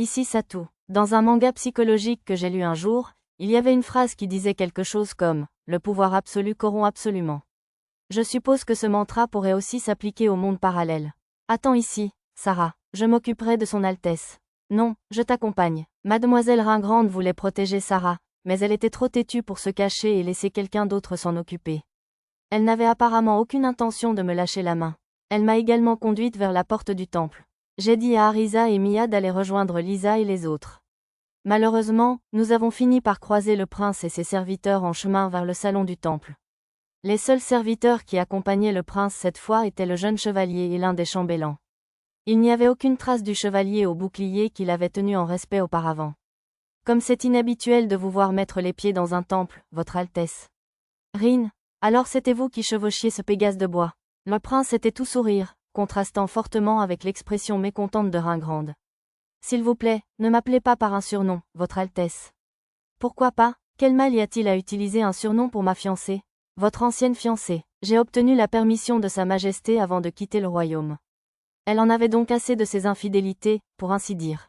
Ici Satu. Dans un manga psychologique que j'ai lu un jour, il y avait une phrase qui disait quelque chose comme « Le pouvoir absolu corrompt absolument ». Je suppose que ce mantra pourrait aussi s'appliquer au monde parallèle. Attends ici, Sarah, je m'occuperai de son Altesse. Non, je t'accompagne. Mademoiselle Ringrande voulait protéger Sarah, mais elle était trop têtue pour se cacher et laisser quelqu'un d'autre s'en occuper. Elle n'avait apparemment aucune intention de me lâcher la main. Elle m'a également conduite vers la porte du temple. J'ai dit à Arisa et Mia d'aller rejoindre Lisa et les autres. Malheureusement, nous avons fini par croiser le prince et ses serviteurs en chemin vers le salon du temple. Les seuls serviteurs qui accompagnaient le prince cette fois étaient le jeune chevalier et l'un des chambellans. Il n'y avait aucune trace du chevalier au bouclier qu'il avait tenu en respect auparavant. Comme c'est inhabituel de vous voir mettre les pieds dans un temple, Votre Altesse. Rin, alors c'était vous qui chevauchiez ce Pégase de bois. Le prince était tout sourire, contrastant fortement avec l'expression mécontente de Ringrande. S'il vous plaît, ne m'appelez pas par un surnom, Votre Altesse. Pourquoi pas? Quel mal y a-t-il à utiliser un surnom pour ma fiancée? Votre ancienne fiancée. J'ai obtenu la permission de Sa Majesté avant de quitter le royaume. Elle en avait donc assez de ses infidélités, pour ainsi dire.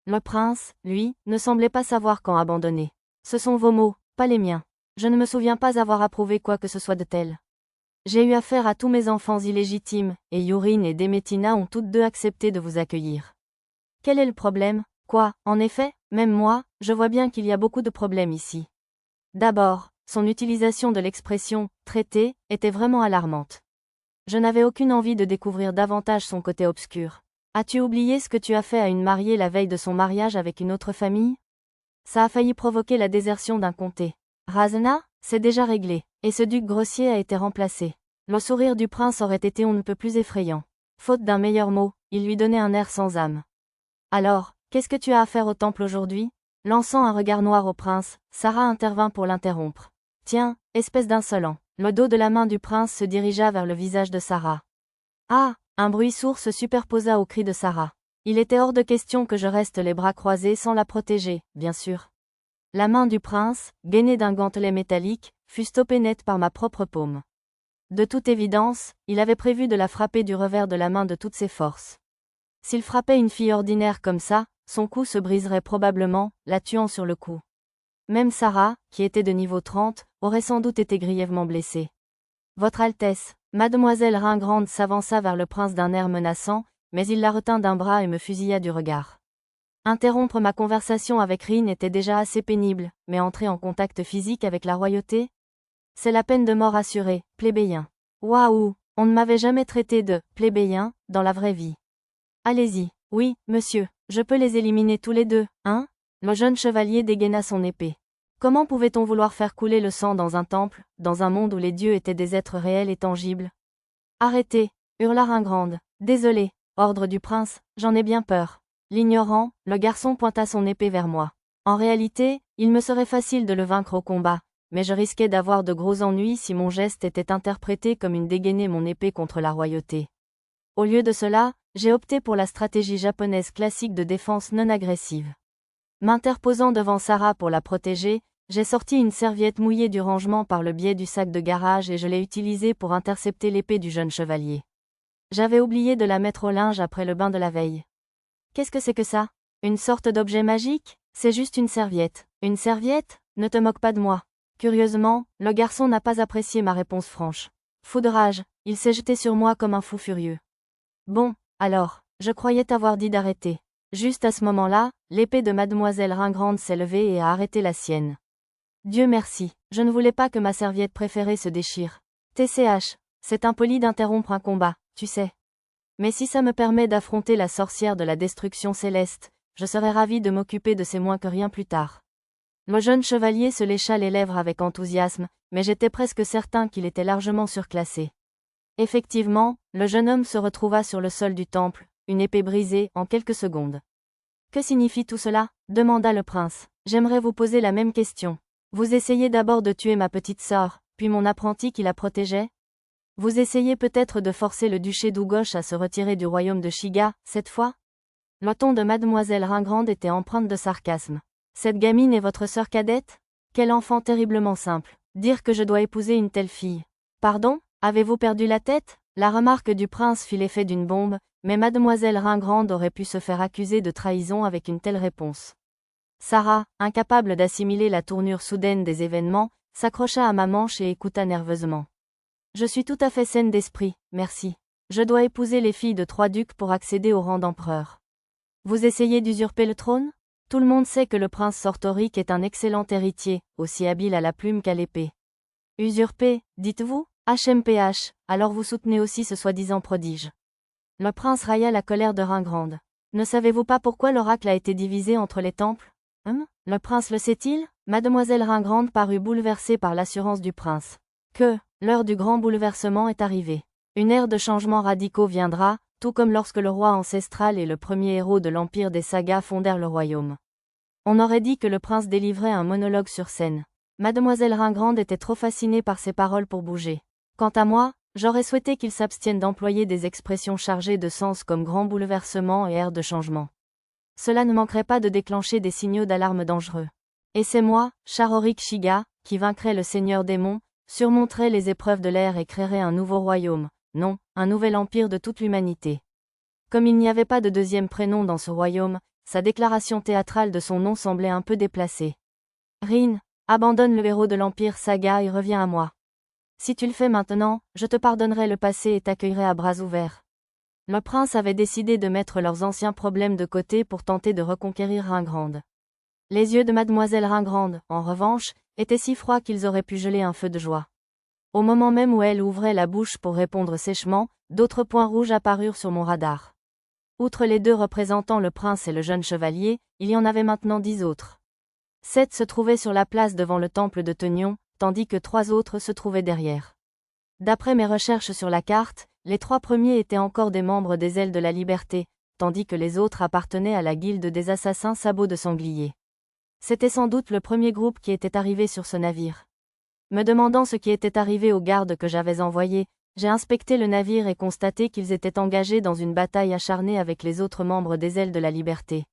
Le prince, lui, ne semblait pas savoir quand abandonner. Ce sont vos mots, pas les miens. Je ne me souviens pas avoir approuvé quoi que ce soit de tel. J'ai eu affaire à tous mes enfants illégitimes, et Yurine et Demetina ont toutes deux accepté de vous accueillir. Quel est le problème? Quoi, en effet, même moi, je vois bien qu'il y a beaucoup de problèmes ici. D'abord, son utilisation de l'expression « traité » était vraiment alarmante. Je n'avais aucune envie de découvrir davantage son côté obscur. As-tu oublié ce que tu as fait à une mariée la veille de son mariage avec une autre famille? Ça a failli provoquer la désertion d'un comté. Razana, c'est déjà réglé, et ce duc grossier a été remplacé. Le sourire du prince aurait été on ne peut plus effrayant. Faute d'un meilleur mot, il lui donnait un air sans âme. Alors, qu'est-ce que tu as à faire au temple aujourd'hui? Lançant un regard noir au prince, Sarah intervint pour l'interrompre. Tiens, espèce d'insolent. Le dos de la main du prince se dirigea vers le visage de Sarah. Ah! Un bruit sourd se superposa au cri de Sarah. Il était hors de question que je reste les bras croisés sans la protéger, bien sûr. La main du prince, gainée d'un gantelet métallique, fut stoppée net par ma propre paume. De toute évidence, il avait prévu de la frapper du revers de la main de toutes ses forces. S'il frappait une fille ordinaire comme ça, son cou se briserait probablement, la tuant sur le coup. Même Sarah, qui était de niveau 30, aurait sans doute été grièvement blessée. Votre Altesse, Mademoiselle Ringrande s'avança vers le prince d'un air menaçant, mais il la retint d'un bras et me fusilla du regard. Interrompre ma conversation avec Rin était déjà assez pénible, mais entrer en contact physique avec la royauté? C'est la peine de mort assurée, plébéien. Waouh, on ne m'avait jamais traité de « plébéien » dans la vraie vie. Allez-y, oui, monsieur, je peux les éliminer tous les deux, hein? Le jeune chevalier dégaina son épée. Comment pouvait-on vouloir faire couler le sang dans un temple, dans un monde où les dieux étaient des êtres réels et tangibles? Arrêtez, hurla Ringrande. Désolé, ordre du prince, j'en ai bien peur. L'ignorant, le garçon pointa son épée vers moi. En réalité, il me serait facile de le vaincre au combat, mais je risquais d'avoir de gros ennuis si mon geste était interprété comme une dégainer mon épée contre la royauté. Au lieu de cela, j'ai opté pour la stratégie japonaise classique de défense non agressive. M'interposant devant Sarah pour la protéger, j'ai sorti une serviette mouillée du rangement par le biais du sac de garage et je l'ai utilisée pour intercepter l'épée du jeune chevalier. J'avais oublié de la mettre au linge après le bain de la veille. Qu'est-ce que c'est que ça? Une sorte d'objet magique? C'est juste une serviette. Une serviette? Ne te moque pas de moi. Curieusement, le garçon n'a pas apprécié ma réponse franche. Fou de rage, il s'est jeté sur moi comme un fou furieux. Bon, alors, je croyais t'avoir dit d'arrêter. Juste à ce moment-là, l'épée de Mademoiselle Ringrande s'est levée et a arrêté la sienne. Dieu merci, je ne voulais pas que ma serviette préférée se déchire. TCH, c'est impoli d'interrompre un combat, tu sais. Mais si ça me permet d'affronter la sorcière de la destruction céleste, je serais ravi de m'occuper de ces moins que rien plus tard. Le jeune chevalier se lécha les lèvres avec enthousiasme, mais j'étais presque certain qu'il était largement surclassé. Effectivement, le jeune homme se retrouva sur le sol du temple, une épée brisée, en quelques secondes. Que signifie tout cela? Demanda le prince. J'aimerais vous poser la même question. Vous essayez d'abord de tuer ma petite sœur, puis mon apprenti qui la protégeait? Vous essayez peut-être de forcer le duché d'Ugosh à se retirer du royaume de Shiga, cette fois? Le ton de Mademoiselle Ringrande était empreinte de sarcasme. Cette gamine est votre sœur cadette? Quel enfant terriblement simple. Dire que je dois épouser une telle fille. Pardon? Avez-vous perdu la tête? La remarque du prince fit l'effet d'une bombe, Mais mademoiselle Ringrande aurait pu se faire accuser de trahison avec une telle réponse. Sarah, incapable d'assimiler la tournure soudaine des événements, s'accrocha à ma manche et écouta nerveusement. Je suis tout à fait saine d'esprit, merci. Je dois épouser les filles de 3 ducs pour accéder au rang d'empereur. Vous essayez d'usurper le trône? Tout le monde sait que le prince Sortoric est un excellent héritier, aussi habile à la plume qu'à l'épée. Usurper, dites-vous? HMPH, alors vous soutenez aussi ce soi-disant prodige. Le prince railla la colère de Ringrande. Ne savez-vous pas pourquoi l'oracle a été divisé entre les temples? Le prince le sait-il? Mademoiselle Ringrande parut bouleversée par l'assurance du prince. Que, l'heure du grand bouleversement est arrivée. Une ère de changements radicaux viendra, tout comme lorsque le roi ancestral et le premier héros de l'empire des sagas fondèrent le royaume. On aurait dit que le prince délivrait un monologue sur scène. Mademoiselle Ringrande était trop fascinée par ses paroles pour bouger. Quant à moi, j'aurais souhaité qu'il s'abstienne d'employer des expressions chargées de sens comme grand bouleversement et ère de changement. Cela ne manquerait pas de déclencher des signaux d'alarme dangereux. Et c'est moi, Charoric Shiga, qui vaincrai le seigneur démon, surmonterai les épreuves de l'ère et créerai un nouveau royaume, non, un nouvel empire de toute l'humanité. Comme il n'y avait pas de deuxième prénom dans ce royaume, sa déclaration théâtrale de son nom semblait un peu déplacée. Rin, abandonne le héros de l'empire saga et reviens à moi. Si tu le fais maintenant, je te pardonnerai le passé et t'accueillerai à bras ouverts. Le prince avait décidé de mettre leurs anciens problèmes de côté pour tenter de reconquérir Ringrande. Les yeux de mademoiselle Ringrande, en revanche, étaient si froids qu'ils auraient pu geler un feu de joie. Au moment même où elle ouvrait la bouche pour répondre sèchement, d'autres points rouges apparurent sur mon radar. Outre les 2 représentant le prince et le jeune chevalier, il y en avait maintenant 10 autres. 7 se trouvaient sur la place devant le temple de Tenion, tandis que 3 autres se trouvaient derrière. D'après mes recherches sur la carte, les 3 premiers étaient encore des membres des Ailes de la Liberté, tandis que les autres appartenaient à la guilde des assassins sabots de sanglier. C'était sans doute le premier groupe qui était arrivé sur ce navire. Me demandant ce qui était arrivé aux gardes que j'avais envoyés, j'ai inspecté le navire et constaté qu'ils étaient engagés dans une bataille acharnée avec les autres membres des Ailes de la Liberté.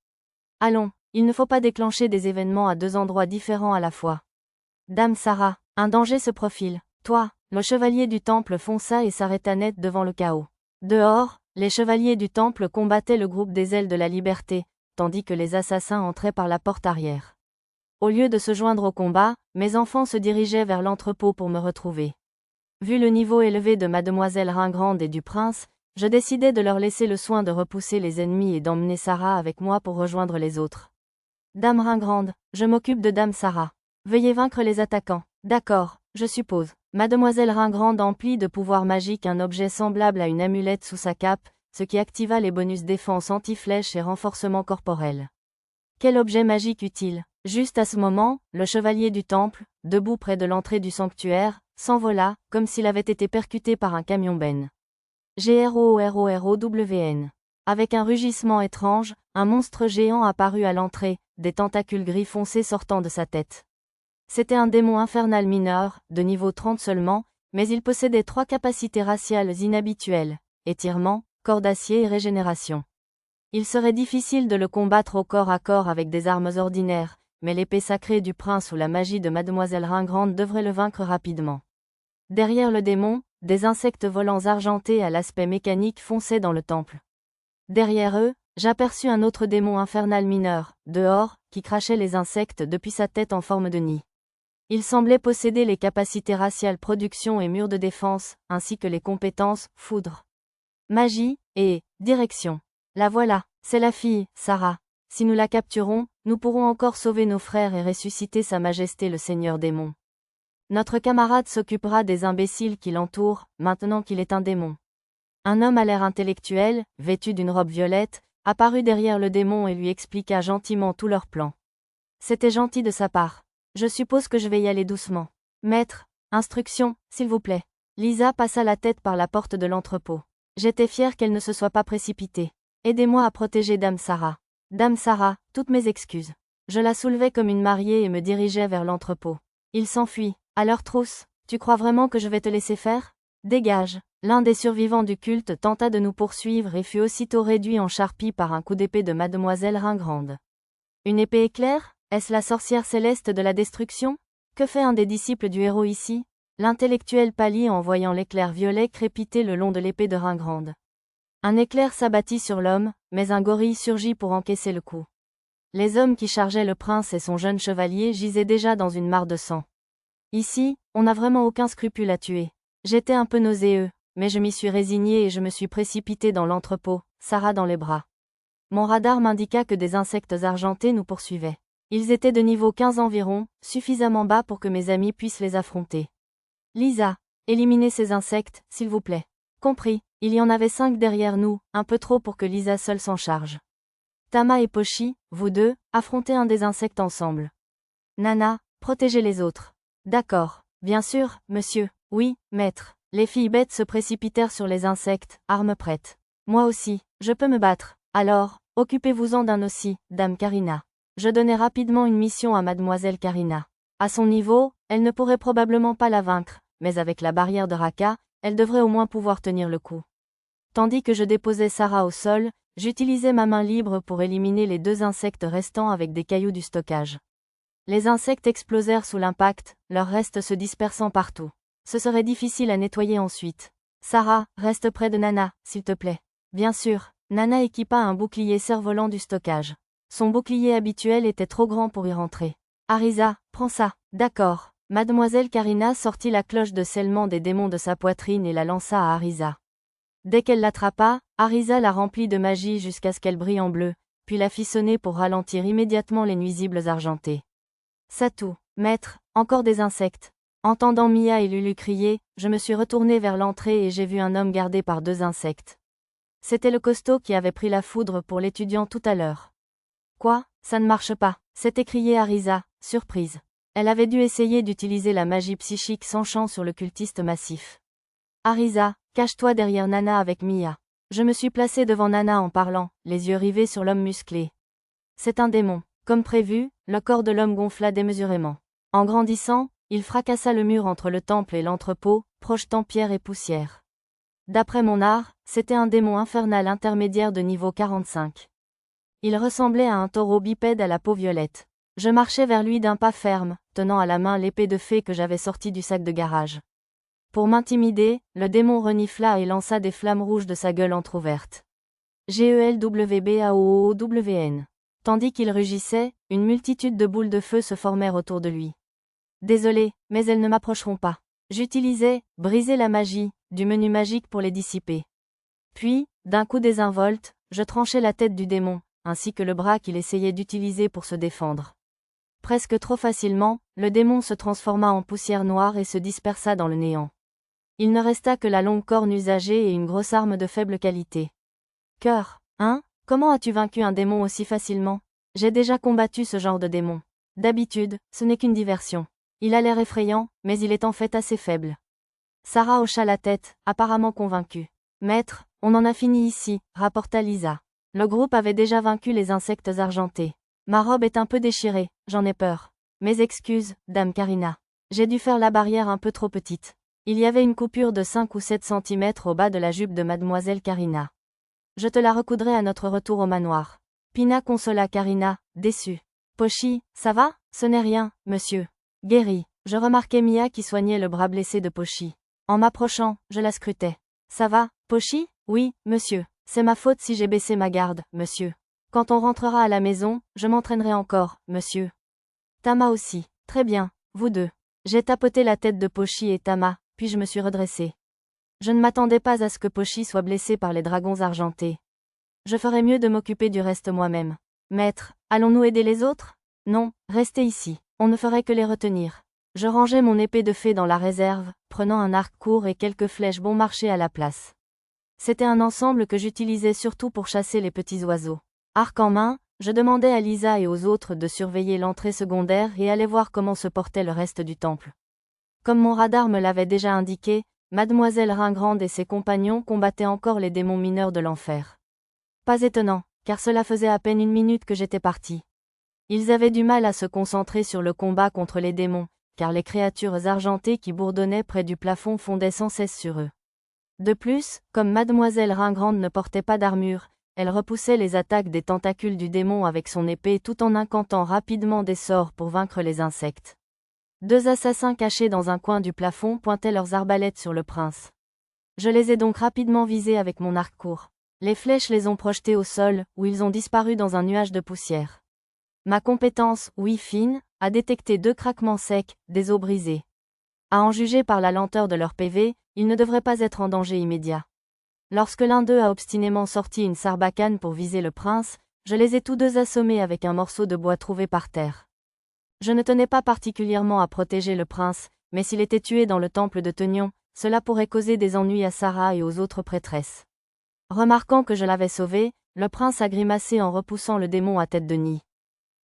Allons, il ne faut pas déclencher des événements à 2 endroits différents à la fois. Dame Sarah, un danger se profile. Toi, le chevalier du temple fonça et s'arrêta net devant le chaos. Dehors, les chevaliers du temple combattaient le groupe des Ailes de la Liberté, tandis que les assassins entraient par la porte arrière. Au lieu de se joindre au combat, mes enfants se dirigeaient vers l'entrepôt pour me retrouver. Vu le niveau élevé de mademoiselle Ringrande et du prince, je décidai de leur laisser le soin de repousser les ennemis et d'emmener Sarah avec moi pour rejoindre les autres. Dame Ringrande, je m'occupe de Dame Sarah. Veuillez vaincre les attaquants. D'accord, je suppose. Mademoiselle Ringrande emplit de pouvoir magique un objet semblable à une amulette sous sa cape, ce qui activa les bonus défense anti-flèche et renforcement corporel. Quel objet magique utile? Juste à ce moment, le chevalier du temple, debout près de l'entrée du sanctuaire, s'envola, comme s'il avait été percuté par un camion-benne. GROROROWN. Avec un rugissement étrange, un monstre géant apparut à l'entrée, des tentacules gris foncés sortant de sa tête. C'était un démon infernal mineur, de niveau 30 seulement, mais il possédait 3 capacités raciales inhabituelles, étirement, corps d'acier et régénération. Il serait difficile de le combattre au corps à corps avec des armes ordinaires, mais l'épée sacrée du prince ou la magie de mademoiselle Ringrande devrait le vaincre rapidement. Derrière le démon, des insectes volants argentés à l'aspect mécanique fonçaient dans le temple. Derrière eux, j'aperçus un autre démon infernal mineur, dehors, qui crachait les insectes depuis sa tête en forme de nid. Il semblait posséder les capacités raciales production et mur de défense, ainsi que les compétences foudre, magie et direction. La voilà, c'est la fille, Sarah. Si nous la capturons, nous pourrons encore sauver nos frères et ressusciter Sa Majesté le Seigneur démon. Notre camarade s'occupera des imbéciles qui l'entourent, maintenant qu'il est un démon. Un homme à l'air intellectuel, vêtu d'une robe violette, apparut derrière le démon et lui expliqua gentiment tout leur plan. C'était gentil de sa part. Je suppose que je vais y aller doucement. Maître, instruction, s'il vous plaît. Lisa passa la tête par la porte de l'entrepôt. J'étais fière qu'elle ne se soit pas précipitée. Aidez-moi à protéger Dame Sarah. Dame Sarah, toutes mes excuses. Je la soulevai comme une mariée et me dirigeai vers l'entrepôt. Il s'enfuit. À leur trousse. Tu crois vraiment que je vais te laisser faire? Dégage. L'un des survivants du culte tenta de nous poursuivre et fut aussitôt réduit en charpie par un coup d'épée de mademoiselle Ringrande. Une épée éclair? Est-ce la sorcière céleste de la destruction? Que fait un des disciples du héros ici? L'intellectuel pâlit en voyant l'éclair violet crépiter le long de l'épée de Ringrande. Un éclair s'abattit sur l'homme, mais un gorille surgit pour encaisser le coup. Les hommes qui chargeaient le prince et son jeune chevalier gisaient déjà dans une mare de sang. Ici, on n'a vraiment aucun scrupule à tuer. J'étais un peu nauséeux, mais je m'y suis résigné et je me suis précipité dans l'entrepôt, Sarah dans les bras. Mon radar m'indiqua que des insectes argentés nous poursuivaient. Ils étaient de niveau 15 environ, suffisamment bas pour que mes amis puissent les affronter. Lisa, éliminez ces insectes, s'il vous plaît. Compris, il y en avait 5 derrière nous, un peu trop pour que Lisa seule s'en charge. Tama et Pochi, vous deux, affrontez un des insectes ensemble. Nana, protégez les autres. D'accord, bien sûr, monsieur, oui, maître. Les filles bêtes se précipitèrent sur les insectes, armes prêtes. Moi aussi, je peux me battre. Alors, occupez-vous-en d'un aussi, dame Karina. Je donnai rapidement une mission à mademoiselle Karina. À son niveau, elle ne pourrait probablement pas la vaincre, mais avec la barrière de Raka, elle devrait au moins pouvoir tenir le coup. Tandis que je déposais Sarah au sol, j'utilisais ma main libre pour éliminer les 2 insectes restants avec des cailloux du stockage. Les insectes explosèrent sous l'impact, leurs restes se dispersant partout. Ce serait difficile à nettoyer ensuite. Sarah, reste près de Nana, s'il te plaît. Bien sûr, Nana équipa un bouclier cerf-volant du stockage. Son bouclier habituel était trop grand pour y rentrer. Arisa, prends ça. D'accord. Mademoiselle Karina sortit la cloche de scellement des démons de sa poitrine et la lança à Arisa. Dès qu'elle l'attrapa, Arisa la remplit de magie jusqu'à ce qu'elle brille en bleu, puis la fit sonner pour ralentir immédiatement les nuisibles argentés. Satou, maître, encore des insectes. Entendant Mia et Lulu crier, je me suis retournée vers l'entrée et j'ai vu un homme gardé par 2 insectes. C'était le costaud qui avait pris la foudre pour l'étudiant tout à l'heure. Quoi, ça ne marche pas, s'est écriée Arisa, surprise. Elle avait dû essayer d'utiliser la magie psychique sans chance sur le cultiste massif. Arisa, cache-toi derrière Nana avec Mia. Je me suis placée devant Nana en parlant, les yeux rivés sur l'homme musclé. C'est un démon. Comme prévu, le corps de l'homme gonfla démesurément. En grandissant, il fracassa le mur entre le temple et l'entrepôt, projetant pierre et poussière. D'après mon art, c'était un démon infernal intermédiaire de niveau 45. Il ressemblait à un taureau bipède à la peau violette. Je marchais vers lui d'un pas ferme, tenant à la main l'épée de fée que j'avais sortie du sac de garage. Pour m'intimider, le démon renifla et lança des flammes rouges de sa gueule entr'ouverte. GELWBAOOWN. Tandis qu'il rugissait, une multitude de boules de feu se formèrent autour de lui. Désolé, mais elles ne m'approcheront pas. J'utilisais, briser la magie, du menu magique pour les dissiper. Puis, d'un coup désinvolte, je tranchai la tête du démon, ainsi que le bras qu'il essayait d'utiliser pour se défendre. Presque trop facilement, le démon se transforma en poussière noire et se dispersa dans le néant. Il ne resta que la longue corne usagée et une grosse arme de faible qualité. Cœur, hein? Comment as-tu vaincu un démon aussi facilement? J'ai déjà combattu ce genre de démon. D'habitude, ce n'est qu'une diversion. Il a l'air effrayant, mais il est en fait assez faible. Sarah hocha la tête, apparemment convaincue. Maître, on en a fini ici, rapporta Lisa. Le groupe avait déjà vaincu les insectes argentés. Ma robe est un peu déchirée, j'en ai peur. Mes excuses, dame Karina. J'ai dû faire la barrière un peu trop petite. Il y avait une coupure de 5 ou 7 cm au bas de la jupe de mademoiselle Karina. Je te la recoudrai à notre retour au manoir. Pina consola Karina, déçue. Pochi, ça va? Ce n'est rien, monsieur. Guéri. Je remarquai Mia qui soignait le bras blessé de Pochi. En m'approchant, je la scrutais. Ça va, Pochi? Oui, monsieur. C'est ma faute si j'ai baissé ma garde, monsieur. Quand on rentrera à la maison, je m'entraînerai encore, monsieur. Tama aussi. Très bien, vous deux. J'ai tapoté la tête de Pochi et Tama, puis je me suis redressée. Je ne m'attendais pas à ce que Pochi soit blessé par les dragons argentés. Je ferais mieux de m'occuper du reste moi-même. Maître, allons-nous aider les autres? Non, restez ici. On ne ferait que les retenir. Je rangeai mon épée de fée dans la réserve, prenant un arc court et quelques flèches bon marché à la place. C'était un ensemble que j'utilisais surtout pour chasser les petits oiseaux. Arc en main, je demandais à Lisa et aux autres de surveiller l'entrée secondaire et aller voir comment se portait le reste du temple. Comme mon radar me l'avait déjà indiqué, Mademoiselle Ringrande et ses compagnons combattaient encore les démons mineurs de l'enfer. Pas étonnant, car cela faisait à peine 1 minute que j'étais parti. Ils avaient du mal à se concentrer sur le combat contre les démons, car les créatures argentées qui bourdonnaient près du plafond fondaient sans cesse sur eux. De plus, comme Mademoiselle Ringrande ne portait pas d'armure, elle repoussait les attaques des tentacules du démon avec son épée tout en incantant rapidement des sorts pour vaincre les insectes. 2 assassins cachés dans un coin du plafond pointaient leurs arbalètes sur le prince. Je les ai donc rapidement visés avec mon arc court. Les flèches les ont projetés au sol, où ils ont disparu dans un nuage de poussière. Ma compétence, oui fine, a détecté 2 craquements secs, des os brisés. À en juger par la lenteur de leur PV, ils ne devraient pas être en danger immédiat. Lorsque l'un d'eux a obstinément sorti une sarbacane pour viser le prince, je les ai tous deux assommés avec un morceau de bois trouvé par terre. Je ne tenais pas particulièrement à protéger le prince, mais s'il était tué dans le temple de Tenion, cela pourrait causer des ennuis à Sarah et aux autres prêtresses. Remarquant que je l'avais sauvé, le prince a grimacé en repoussant le démon à tête de nid.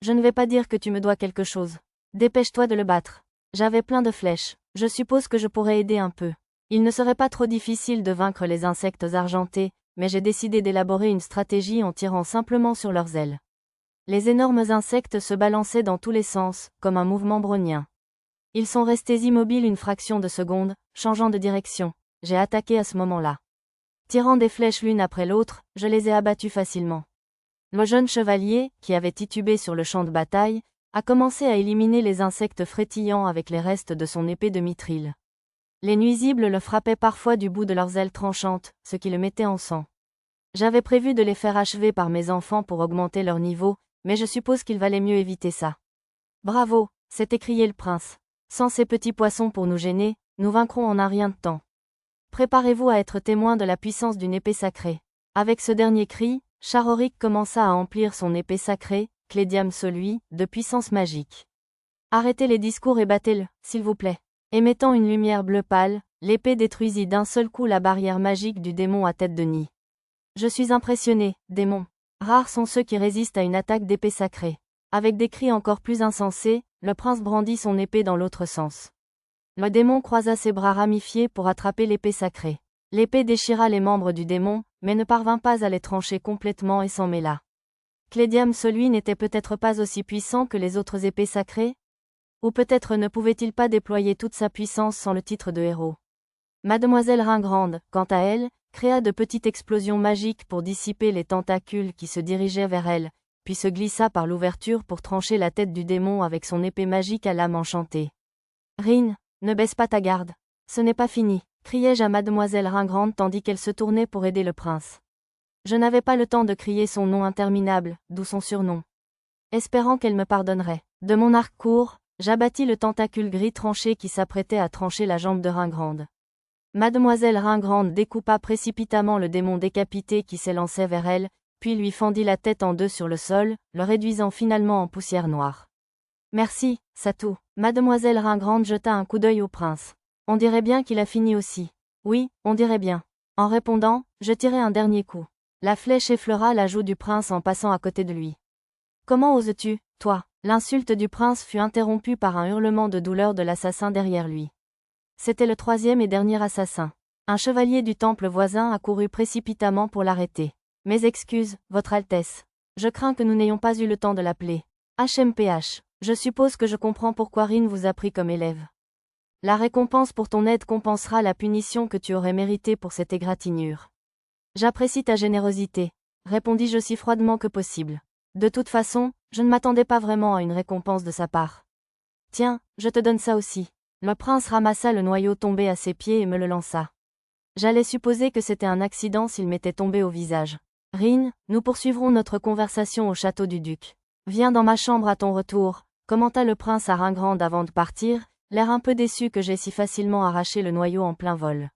Je ne vais pas dire que tu me dois quelque chose. Dépêche-toi de le battre. J'avais plein de flèches, je suppose que je pourrais aider un peu. Il ne serait pas trop difficile de vaincre les insectes argentés, mais j'ai décidé d'élaborer une stratégie en tirant simplement sur leurs ailes. Les énormes insectes se balançaient dans tous les sens, comme un mouvement brownien. Ils sont restés immobiles une fraction de seconde, changeant de direction. J'ai attaqué à ce moment-là. Tirant des flèches l'une après l'autre, je les ai abattus facilement. Le jeune chevalier, qui avait titubé sur le champ de bataille, a commencé à éliminer les insectes frétillants avec les restes de son épée de mithril. Les nuisibles le frappaient parfois du bout de leurs ailes tranchantes, ce qui le mettait en sang. J'avais prévu de les faire achever par mes enfants pour augmenter leur niveau, mais je suppose qu'il valait mieux éviter ça. Bravo, s'est écrié le prince. Sans ces petits poissons pour nous gêner, nous vaincrons en un rien de temps. Préparez-vous à être témoin de la puissance d'une épée sacrée. Avec ce dernier cri, Charoric commença à emplir son épée sacrée, Clédiam Solui, de puissance magique. Arrêtez les discours et battez-le, s'il vous plaît. Émettant une lumière bleu pâle, l'épée détruisit d'un seul coup la barrière magique du démon à tête de nid. Je suis impressionné, démon. Rares sont ceux qui résistent à une attaque d'épée sacrée. Avec des cris encore plus insensés, le prince brandit son épée dans l'autre sens. Le démon croisa ses bras ramifiés pour attraper l'épée sacrée. L'épée déchira les membres du démon, mais ne parvint pas à les trancher complètement et s'en mêla. Clédiam Solui n'était peut-être pas aussi puissant que les autres épées sacrées? Ou peut-être ne pouvait-il pas déployer toute sa puissance sans le titre de héros? Mademoiselle Ringrande, quant à elle, créa de petites explosions magiques pour dissiper les tentacules qui se dirigeaient vers elle, puis se glissa par l'ouverture pour trancher la tête du démon avec son épée magique à lame enchantée. Rin, ne baisse pas ta garde. Ce n'est pas fini, criai-je à Mademoiselle Ringrande tandis qu'elle se tournait pour aider le prince. Je n'avais pas le temps de crier son nom interminable, d'où son surnom. Espérant qu'elle me pardonnerait. De mon arc court, j'abattis le tentacule gris tranché qui s'apprêtait à trancher la jambe de Ringrande. Mademoiselle Ringrande découpa précipitamment le démon décapité qui s'élançait vers elle, puis lui fendit la tête en deux sur le sol, le réduisant finalement en poussière noire. Merci, Satou. Mademoiselle Ringrande jeta un coup d'œil au prince. On dirait bien qu'il a fini aussi. Oui, on dirait bien. En répondant, je tirai un dernier coup. La flèche effleura la joue du prince en passant à côté de lui. Comment oses-tu, toi? L'insulte du prince fut interrompue par un hurlement de douleur de l'assassin derrière lui. C'était le troisième et dernier assassin. Un chevalier du temple voisin accourut précipitamment pour l'arrêter. Mes excuses, Votre Altesse. Je crains que nous n'ayons pas eu le temps de l'appeler. HMPH. Je suppose que je comprends pourquoi Rin vous a pris comme élève. La récompense pour ton aide compensera la punition que tu aurais méritée pour cette égratignure. J'apprécie ta générosité, répondis-je aussi froidement que possible. De toute façon, je ne m'attendais pas vraiment à une récompense de sa part. Tiens, je te donne ça aussi. Le prince ramassa le noyau tombé à ses pieds et me le lança. J'allais supposer que c'était un accident s'il m'était tombé au visage. Rin, nous poursuivrons notre conversation au château du duc. Viens dans ma chambre à ton retour, commenta le prince à Ringrande avant de partir, l'air un peu déçu que j'ai si facilement arraché le noyau en plein vol.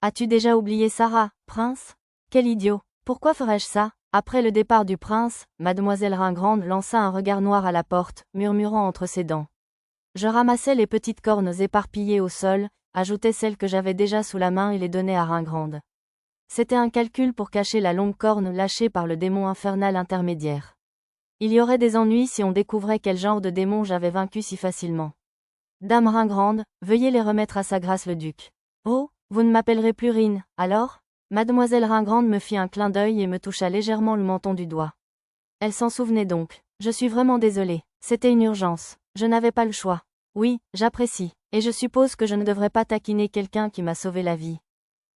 As-tu déjà oublié Sarah, prince? Quel idiot! Pourquoi ferais-je ça? Après le départ du prince, Mademoiselle Ringrande lança un regard noir à la porte, murmurant entre ses dents. Je ramassai les petites cornes éparpillées au sol, ajoutai celles que j'avais déjà sous la main et les donnai à Ringrande. C'était un calcul pour cacher la longue corne lâchée par le démon infernal intermédiaire. Il y aurait des ennuis si on découvrait quel genre de démon j'avais vaincu si facilement. Dame Ringrande, veuillez les remettre à sa grâce le duc. Oh, vous ne m'appellerez plus Rin, alors? Mademoiselle Ringrande me fit un clin d'œil et me toucha légèrement le menton du doigt. Elle s'en souvenait donc. Je suis vraiment désolée. C'était une urgence. Je n'avais pas le choix. Oui, j'apprécie. Et je suppose que je ne devrais pas taquiner quelqu'un qui m'a sauvé la vie.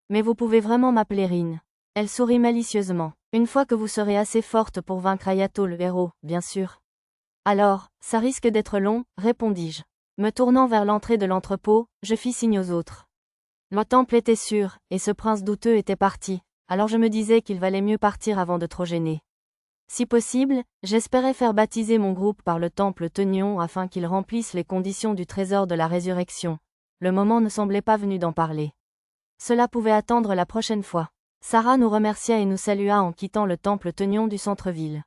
Mais vous pouvez vraiment m'appeler Rin. Elle sourit malicieusement. Une fois que vous serez assez forte pour vaincre Ayato le héros, bien sûr. Alors, ça risque d'être long, répondis-je. Me tournant vers l'entrée de l'entrepôt, je fis signe aux autres. Le temple était sûr, et ce prince douteux était parti, alors je me disais qu'il valait mieux partir avant de trop gêner. Si possible, j'espérais faire baptiser mon groupe par le temple Tenion afin qu'il remplisse les conditions du trésor de la résurrection. Le moment ne semblait pas venu d'en parler. Cela pouvait attendre la prochaine fois. Sarah nous remercia et nous salua en quittant le temple Tenion du centre-ville.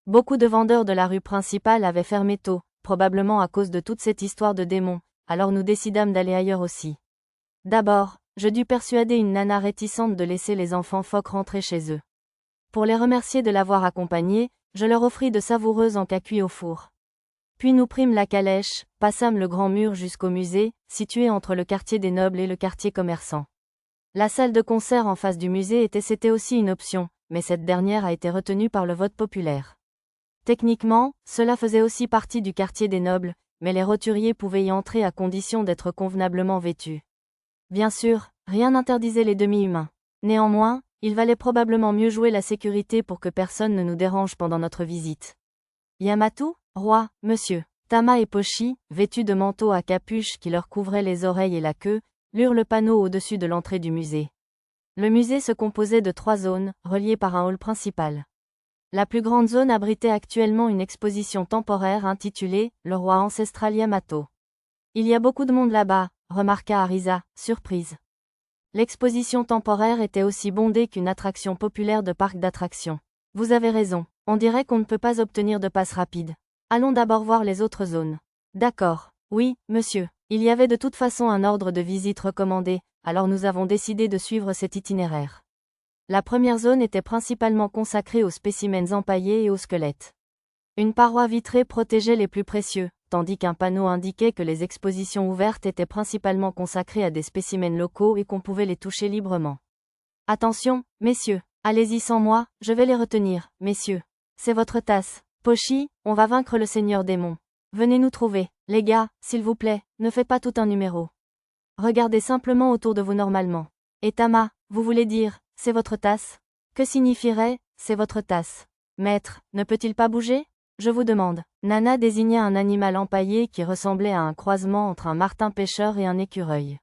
Beaucoup de vendeurs de la rue principale avaient fermé tôt, probablement à cause de toute cette histoire de démons, alors nous décidâmes d'aller ailleurs aussi. D'abord, je dus persuader une nana réticente de laisser les enfants phoques rentrer chez eux. Pour les remercier de l'avoir accompagné, je leur offris de savoureuses encas cuits au four. Puis nous prîmes la calèche, passâmes le grand mur jusqu'au musée, situé entre le quartier des nobles et le quartier commerçant. La salle de concert en face du musée c'était aussi une option, mais cette dernière a été retenue par le vote populaire. Techniquement, cela faisait aussi partie du quartier des nobles, mais les roturiers pouvaient y entrer à condition d'être convenablement vêtus. Bien sûr, rien n'interdisait les demi-humains. Néanmoins, il valait probablement mieux jouer la sécurité pour que personne ne nous dérange pendant notre visite. Yamato, roi, monsieur, Tama et Pochi, vêtus de manteaux à capuche qui leur couvraient les oreilles et la queue, lurent le panneau au-dessus de l'entrée du musée. Le musée se composait de 3 zones, reliées par un hall principal. La plus grande zone abritait actuellement une exposition temporaire intitulée « Le roi ancestral Yamato ». Il y a beaucoup de monde là-bas, remarqua Arisa, surprise. L'exposition temporaire était aussi bondée qu'une attraction populaire de parc d'attractions. Vous avez raison, on dirait qu'on ne peut pas obtenir de passe rapide. Allons d'abord voir les autres zones. D'accord, oui, monsieur. Il y avait de toute façon un ordre de visite recommandé, alors nous avons décidé de suivre cet itinéraire. La première zone était principalement consacrée aux spécimens empaillés et aux squelettes. Une paroi vitrée protégeait les plus précieux, tandis qu'un panneau indiquait que les expositions ouvertes étaient principalement consacrées à des spécimens locaux et qu'on pouvait les toucher librement. Attention, messieurs, allez-y sans moi, je vais les retenir, messieurs. C'est votre tasse. Pochi, on va vaincre le seigneur démon. Venez nous trouver, les gars, s'il vous plaît, ne faites pas tout un numéro. Regardez simplement autour de vous normalement. Et Tama, vous voulez dire, c'est votre tasse? Que signifierait, c'est votre tasse? Maître, ne peut-il pas bouger? Je vous demande. Nana désigna un animal empaillé qui ressemblait à un croisement entre un martin-pêcheur et un écureuil.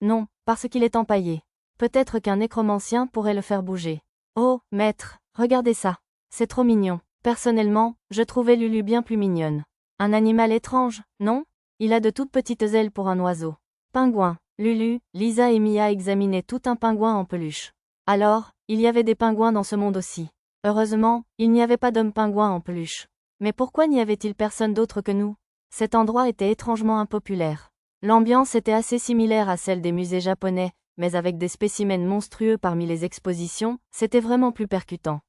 Non, parce qu'il est empaillé. Peut-être qu'un nécromancien pourrait le faire bouger. Oh, maître, regardez ça. C'est trop mignon. Personnellement, je trouvais Lulu bien plus mignonne. Un animal étrange, non? Il a de toutes petites ailes pour un oiseau. Pingouin. Lulu, Lisa et Mia examinaient tout un pingouin en peluche. Alors, il y avait des pingouins dans ce monde aussi. Heureusement, il n'y avait pas d'homme pingouin en peluche. Mais pourquoi n'y avait-il personne d'autre que nous? Cet endroit était étrangement impopulaire. L'ambiance était assez similaire à celle des musées japonais, mais avec des spécimens monstrueux parmi les expositions, c'était vraiment plus percutant.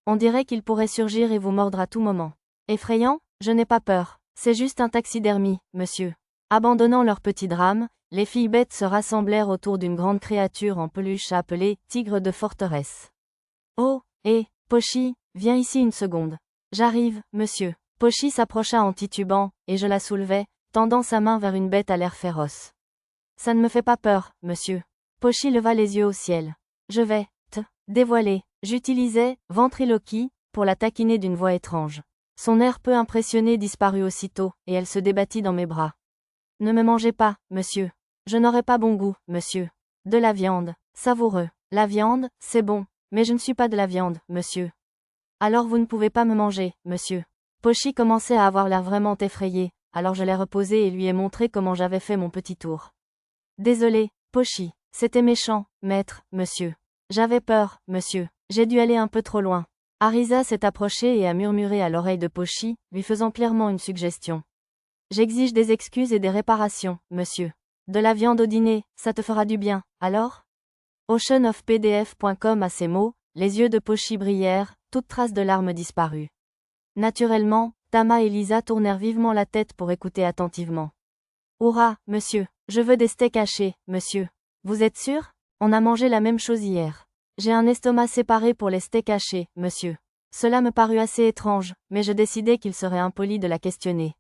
On dirait qu'il pourrait surgir et vous mordre à tout moment. Effrayant? Je n'ai pas peur. C'est juste un taxidermie, monsieur. Abandonnant leur petit drame, les filles bêtes se rassemblèrent autour d'une grande créature en peluche appelée « tigre de forteresse ». Oh, Pochi, viens ici une seconde. J'arrive, monsieur. Pochi s'approcha en titubant, et je la soulevai, tendant sa main vers une bête à l'air féroce. Ça ne me fait pas peur, monsieur. Pochi leva les yeux au ciel. Je vais te dévoiler. J'utilisais ventriloquie pour la taquiner d'une voix étrange. Son air peu impressionné disparut aussitôt, et elle se débattit dans mes bras. Ne me mangez pas, monsieur. Je n'aurai pas bon goût, monsieur. De la viande, savoureux. La viande, c'est bon, mais je ne suis pas de la viande, monsieur. Alors vous ne pouvez pas me manger, monsieur. Pochi commençait à avoir l'air vraiment effrayé, alors je l'ai reposé et lui ai montré comment j'avais fait mon petit tour. Désolé, Pochi, c'était méchant, maître, monsieur. J'avais peur, monsieur. J'ai dû aller un peu trop loin. Arisa s'est approchée et a murmuré à l'oreille de Pochi, lui faisant clairement une suggestion. J'exige des excuses et des réparations, monsieur. De la viande au dîner, ça te fera du bien, alors? Oceanofpdf.com à ces mots, les yeux de Pochi brillèrent, toute trace de larmes disparut. Naturellement, Tama et Lisa tournèrent vivement la tête pour écouter attentivement. Hurrah, monsieur, je veux des steaks hachés, monsieur. Vous êtes sûr? On a mangé la même chose hier. J'ai un estomac séparé pour les steaks hachés, monsieur. Cela me parut assez étrange, mais je décidai qu'il serait impoli de la questionner.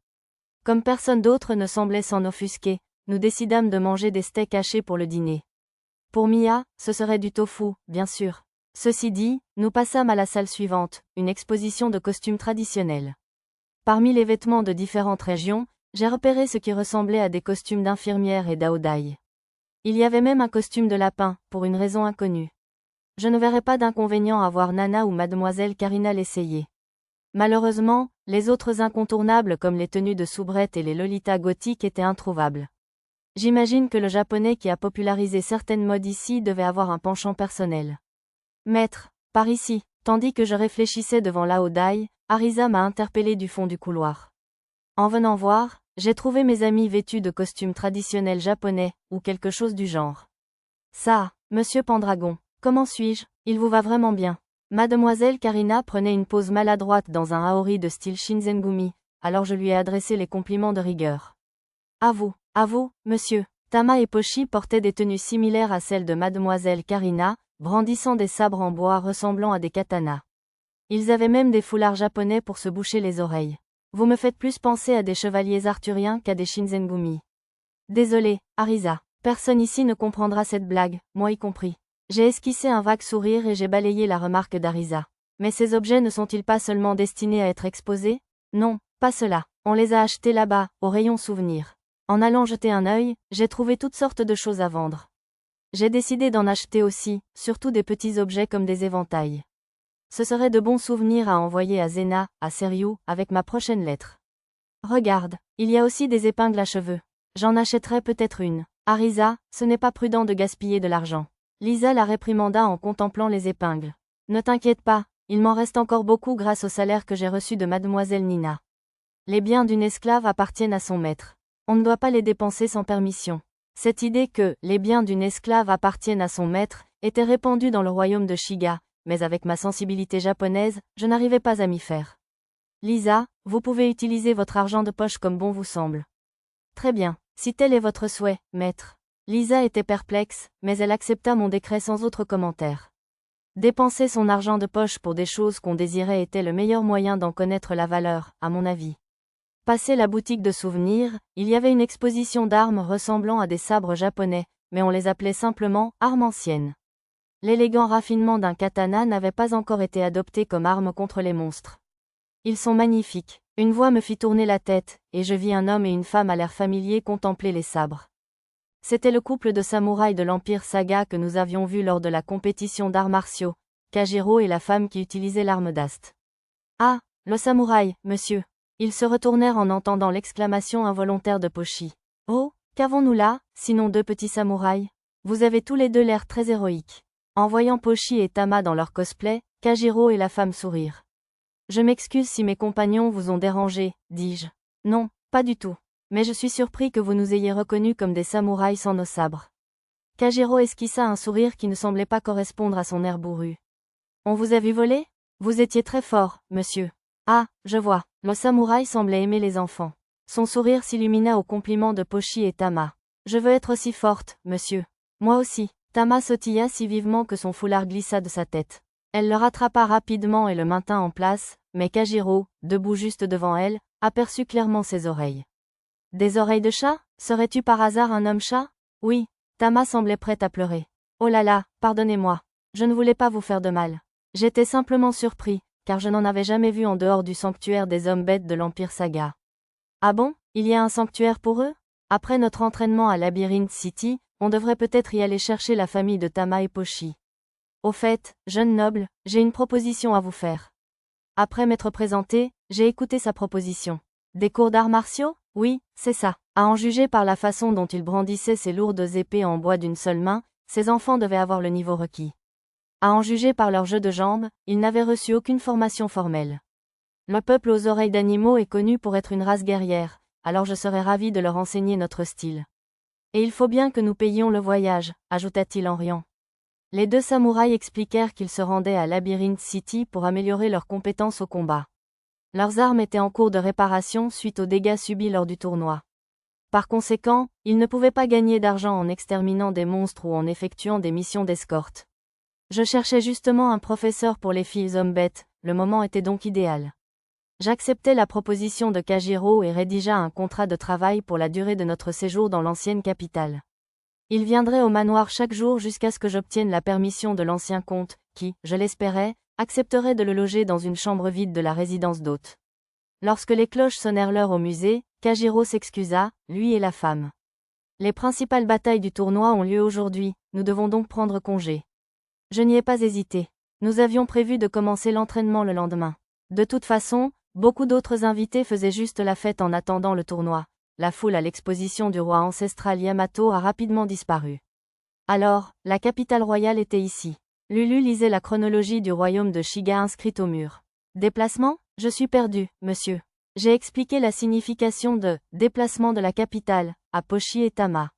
Comme personne d'autre ne semblait s'en offusquer, nous décidâmes de manger des steaks hachés pour le dîner. Pour Mia, ce serait du tofu, bien sûr. Ceci dit, nous passâmes à la salle suivante, une exposition de costumes traditionnels. Parmi les vêtements de différentes régions, j'ai repéré ce qui ressemblait à des costumes d'infirmières et d'aodai. Il y avait même un costume de lapin, pour une raison inconnue. Je ne verrais pas d'inconvénient à voir Nana ou mademoiselle Karina l'essayer. Malheureusement, les autres incontournables comme les tenues de soubrette et les lolitas gothiques étaient introuvables. J'imagine que le japonais qui a popularisé certaines modes ici devait avoir un penchant personnel. Maître, par ici, tandis que je réfléchissais devant Lao Dai, Arisa m'a interpellé du fond du couloir. En venant voir, j'ai trouvé mes amis vêtus de costumes traditionnels japonais, ou quelque chose du genre. Ça, monsieur Pendragon, comment suis-je? Il vous va vraiment bien. Mademoiselle Karina prenait une pose maladroite dans un haori de style Shinzengumi, alors je lui ai adressé les compliments de rigueur. À vous, monsieur. Tama et Pochi portaient des tenues similaires à celles de mademoiselle Karina, brandissant des sabres en bois ressemblant à des katanas. Ils avaient même des foulards japonais pour se boucher les oreilles. Vous me faites plus penser à des chevaliers arthuriens qu'à des Shinzengumi. Désolé, Arisa. Personne ici ne comprendra cette blague, moi y compris. J'ai esquissé un vague sourire et j'ai balayé la remarque d'Arisa. Mais ces objets ne sont-ils pas seulement destinés à être exposés? Non, pas cela. On les a achetés là-bas, au rayon souvenirs. En allant jeter un œil, j'ai trouvé toutes sortes de choses à vendre. J'ai décidé d'en acheter aussi, surtout des petits objets comme des éventails. Ce serait de bons souvenirs à envoyer à Zena, à Seryu, avec ma prochaine lettre. Regarde, il y a aussi des épingles à cheveux. J'en achèterai peut-être une. Arisa, ce n'est pas prudent de gaspiller de l'argent. Lisa la réprimanda en contemplant les épingles. Ne t'inquiète pas, il m'en reste encore beaucoup grâce au salaire que j'ai reçu de mademoiselle Nina. Les biens d'une esclave appartiennent à son maître. On ne doit pas les dépenser sans permission. Cette idée que les biens d'une esclave appartiennent à son maître était répandue dans le royaume de Shiga, mais avec ma sensibilité japonaise, je n'arrivais pas à m'y faire. Lisa, vous pouvez utiliser votre argent de poche comme bon vous semble. Très bien, si tel est votre souhait, maître. Lisa était perplexe, mais elle accepta mon décret sans autre commentaire. Dépenser son argent de poche pour des choses qu'on désirait était le meilleur moyen d'en connaître la valeur, à mon avis. Passé la boutique de souvenirs, il y avait une exposition d'armes ressemblant à des sabres japonais, mais on les appelait simplement armes anciennes. L'élégant raffinement d'un katana n'avait pas encore été adopté comme arme contre les monstres. Ils sont magnifiques. Une voix me fit tourner la tête, et je vis un homme et une femme à l'air familier contempler les sabres. C'était le couple de samouraïs de l'Empire Saga que nous avions vu lors de la compétition d'arts martiaux, Kajiro et la femme qui utilisait l'arme d'Ast. Ah, le samouraï, monsieur. Ils se retournèrent en entendant l'exclamation involontaire de Pochi. Oh, qu'avons-nous là, sinon deux petits samouraïs? Vous avez tous les deux l'air très héroïques. En voyant Pochi et Tama dans leur cosplay, Kajiro et la femme sourirent. Je m'excuse si mes compagnons vous ont dérangé, dis-je. Non, pas du tout. Mais je suis surpris que vous nous ayez reconnus comme des samouraïs sans nos sabres. Kajiro esquissa un sourire qui ne semblait pas correspondre à son air bourru. On vous a vu voler? Vous étiez très fort, monsieur. Ah, je vois. Le samouraï semblait aimer les enfants. Son sourire s'illumina au compliment de Pochi et Tama. Je veux être aussi forte, monsieur. Moi aussi. Tama sautilla si vivement que son foulard glissa de sa tête. Elle le rattrapa rapidement et le maintint en place, mais Kajiro, debout juste devant elle, aperçut clairement ses oreilles. Des oreilles de chat? Serais-tu par hasard un homme-chat? Oui. Tama semblait prête à pleurer. Oh là là, pardonnez-moi. Je ne voulais pas vous faire de mal. J'étais simplement surpris, car je n'en avais jamais vu en dehors du sanctuaire des hommes bêtes de l'Empire Saga. Ah bon? Il y a un sanctuaire pour eux? Après notre entraînement à Labyrinth City, on devrait peut-être y aller chercher la famille de Tama et Pochi. Au fait, jeune noble, j'ai une proposition à vous faire. Après m'être présenté, j'ai écouté sa proposition. Des cours d'arts martiaux? Oui, c'est ça. À en juger par la façon dont il brandissait ses lourdes épées en bois d'une seule main, ces enfants devaient avoir le niveau requis. À en juger par leur jeu de jambes, ils n'avaient reçu aucune formation formelle. Le peuple aux oreilles d'animaux est connu pour être une race guerrière, alors je serais ravi de leur enseigner notre style. Et il faut bien que nous payions le voyage, ajouta-t-il en riant. Les deux samouraïs expliquèrent qu'ils se rendaient à Labyrinth City pour améliorer leurs compétences au combat. Leurs armes étaient en cours de réparation suite aux dégâts subis lors du tournoi. Par conséquent, ils ne pouvaient pas gagner d'argent en exterminant des monstres ou en effectuant des missions d'escorte. Je cherchais justement un professeur pour les filles hommes bêtes, le moment était donc idéal. J'acceptai la proposition de Kajiro et rédigea un contrat de travail pour la durée de notre séjour dans l'ancienne capitale. Il viendrait au manoir chaque jour jusqu'à ce que j'obtienne la permission de l'ancien comte, qui, je l'espérais, accepterait de le loger dans une chambre vide de la résidence d'hôte. Lorsque les cloches sonnèrent l'heure au musée, Kajiro s'excusa, lui et la femme. Les principales batailles du tournoi ont lieu aujourd'hui, nous devons donc prendre congé. Je n'y ai pas hésité. Nous avions prévu de commencer l'entraînement le lendemain. De toute façon, beaucoup d'autres invités faisaient juste la fête en attendant le tournoi. La foule à l'exposition du roi ancestral Yamato a rapidement disparu. Alors, la capitale royale était ici. Lulu lisait la chronologie du royaume de Shiga inscrite au mur. Déplacement? Je suis perdu, monsieur. J'ai expliqué la signification de « déplacement de la capitale » à Pochi et Tama.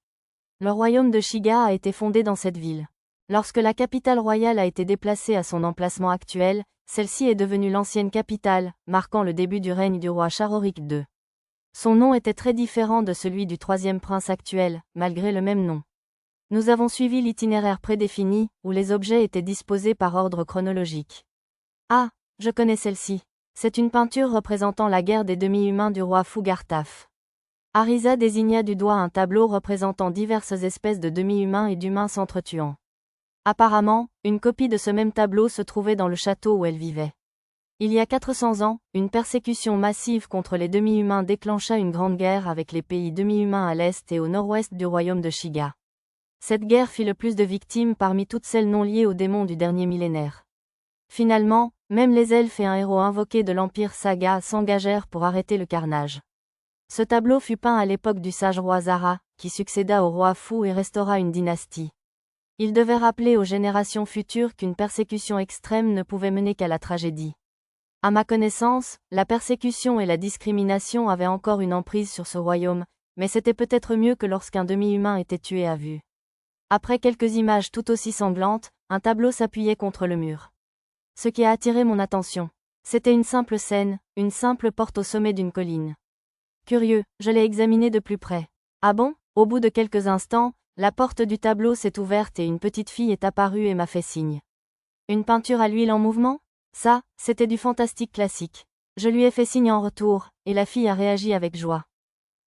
Le royaume de Shiga a été fondé dans cette ville. Lorsque la capitale royale a été déplacée à son emplacement actuel, celle-ci est devenue l'ancienne capitale, marquant le début du règne du roi Charorik II. Son nom était très différent de celui du troisième prince actuel, malgré le même nom. Nous avons suivi l'itinéraire prédéfini, où les objets étaient disposés par ordre chronologique. Ah, je connais celle-ci. C'est une peinture représentant la guerre des demi-humains du roi Fugartaf. Arisa désigna du doigt un tableau représentant diverses espèces de demi-humains et d'humains s'entretuant. Apparemment, une copie de ce même tableau se trouvait dans le château où elle vivait. Il y a 400 ans, une persécution massive contre les demi-humains déclencha une grande guerre avec les pays demi-humains à l'est et au nord-ouest du royaume de Shiga. Cette guerre fit le plus de victimes parmi toutes celles non liées aux démons du dernier millénaire. Finalement, même les elfes et un héros invoqué de l'Empire Saga s'engagèrent pour arrêter le carnage. Ce tableau fut peint à l'époque du sage roi Zara, qui succéda au roi Fu et restaura une dynastie. Il devait rappeler aux générations futures qu'une persécution extrême ne pouvait mener qu'à la tragédie. À ma connaissance, la persécution et la discrimination avaient encore une emprise sur ce royaume, mais c'était peut-être mieux que lorsqu'un demi-humain était tué à vue. Après quelques images tout aussi sanglantes, un tableau s'appuyait contre le mur. Ce qui a attiré mon attention. C'était une simple scène, une simple porte au sommet d'une colline. Curieux, je l'ai examiné de plus près. Ah bon? Au bout de quelques instants, la porte du tableau s'est ouverte et une petite fille est apparue et m'a fait signe. Une peinture à l'huile en mouvement? Ça, c'était du fantastique classique. Je lui ai fait signe en retour, et la fille a réagi avec joie.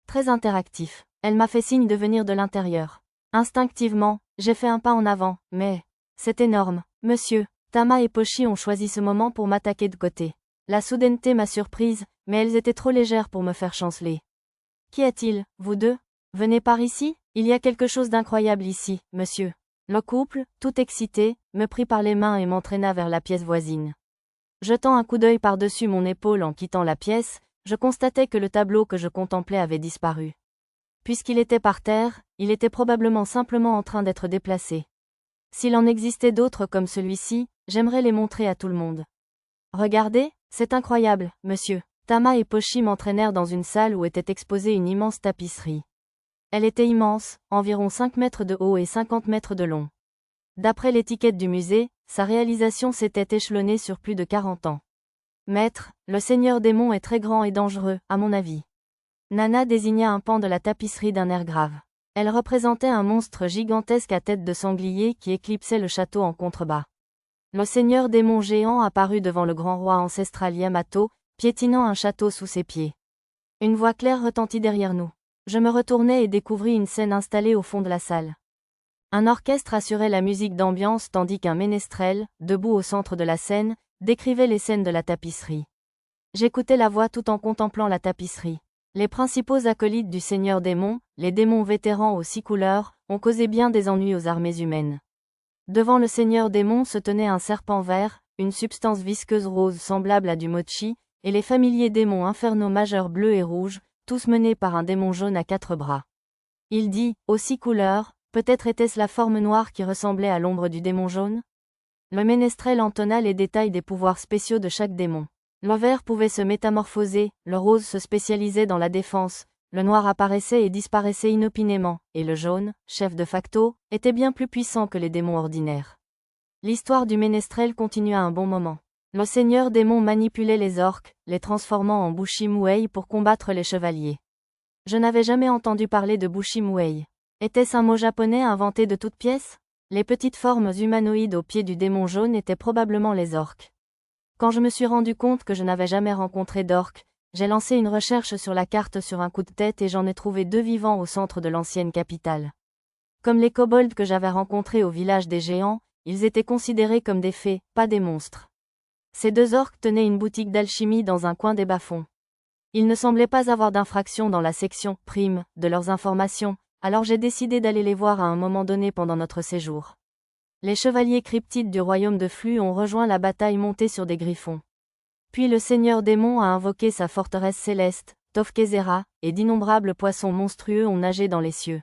Très interactif. Elle m'a fait signe de venir de l'intérieur. Instinctivement, j'ai fait un pas en avant, mais... c'est énorme, monsieur. Tama et Pochi ont choisi ce moment pour m'attaquer de côté. La soudaineté m'a surprise, mais elles étaient trop légères pour me faire chanceler. Qu'y a-t-il, vous deux? Venez par ici? Il y a quelque chose d'incroyable ici, monsieur. Le couple, tout excité, me prit par les mains et m'entraîna vers la pièce voisine. Jetant un coup d'œil par-dessus mon épaule en quittant la pièce, je constatais que le tableau que je contemplais avait disparu. Puisqu'il était par terre, il était probablement simplement en train d'être déplacé. S'il en existait d'autres comme celui-ci, j'aimerais les montrer à tout le monde. Regardez, c'est incroyable, monsieur. Tama et Pochi m'entraînèrent dans une salle où était exposée une immense tapisserie. Elle était immense, environ 5 mètres de haut et 50 mètres de long. D'après l'étiquette du musée, sa réalisation s'était échelonnée sur plus de 40 ans. Maître, le Seigneur Démon est très grand et dangereux, à mon avis. Nana désigna un pan de la tapisserie d'un air grave. Elle représentait un monstre gigantesque à tête de sanglier qui éclipsait le château en contrebas. Le Seigneur Démon géant apparut devant le grand roi ancestral Yamato, piétinant un château sous ses pieds. Une voix claire retentit derrière nous. Je me retournai et découvris une scène installée au fond de la salle. Un orchestre assurait la musique d'ambiance tandis qu'un ménestrel, debout au centre de la scène, décrivait les scènes de la tapisserie. J'écoutais la voix tout en contemplant la tapisserie. Les principaux acolytes du Seigneur Démon, les démons vétérans aux 6 couleurs, ont causé bien des ennuis aux armées humaines. Devant le Seigneur Démon se tenait un serpent vert, une substance visqueuse rose semblable à du mochi, et les familiers démons infernaux majeurs bleus et rouges, tous menés par un démon jaune à 4 bras. Il dit, aux 6 couleurs, peut-être était-ce la forme noire qui ressemblait à l'ombre du démon jaune? Le ménestrel entonna les détails des pouvoirs spéciaux de chaque démon. Le vert pouvait se métamorphoser, le rose se spécialisait dans la défense, le noir apparaissait et disparaissait inopinément, et le jaune, chef de facto, était bien plus puissant que les démons ordinaires. L'histoire du ménestrel continua un bon moment. Le Seigneur Démon manipulait les orques, les transformant en Bushimuei pour combattre les chevaliers. Je n'avais jamais entendu parler de Bushimuei. Était-ce un mot japonais inventé de toutes pièces? Les petites formes humanoïdes au pied du démon jaune étaient probablement les orques. Quand je me suis rendu compte que je n'avais jamais rencontré d'orques, j'ai lancé une recherche sur la carte sur un coup de tête et j'en ai trouvé 2 vivants au centre de l'ancienne capitale. Comme les kobolds que j'avais rencontrés au village des géants, ils étaient considérés comme des fées, pas des monstres. Ces 2 orques tenaient une boutique d'alchimie dans un coin des bas-fonds. Ils ne semblaient pas avoir d'infraction dans la section « prime » de leurs informations, alors j'ai décidé d'aller les voir à un moment donné pendant notre séjour. Les chevaliers cryptides du royaume de Flux ont rejoint la bataille montés sur des griffons. Puis le seigneur démon a invoqué sa forteresse céleste, Tofkezera, et d'innombrables poissons monstrueux ont nagé dans les cieux.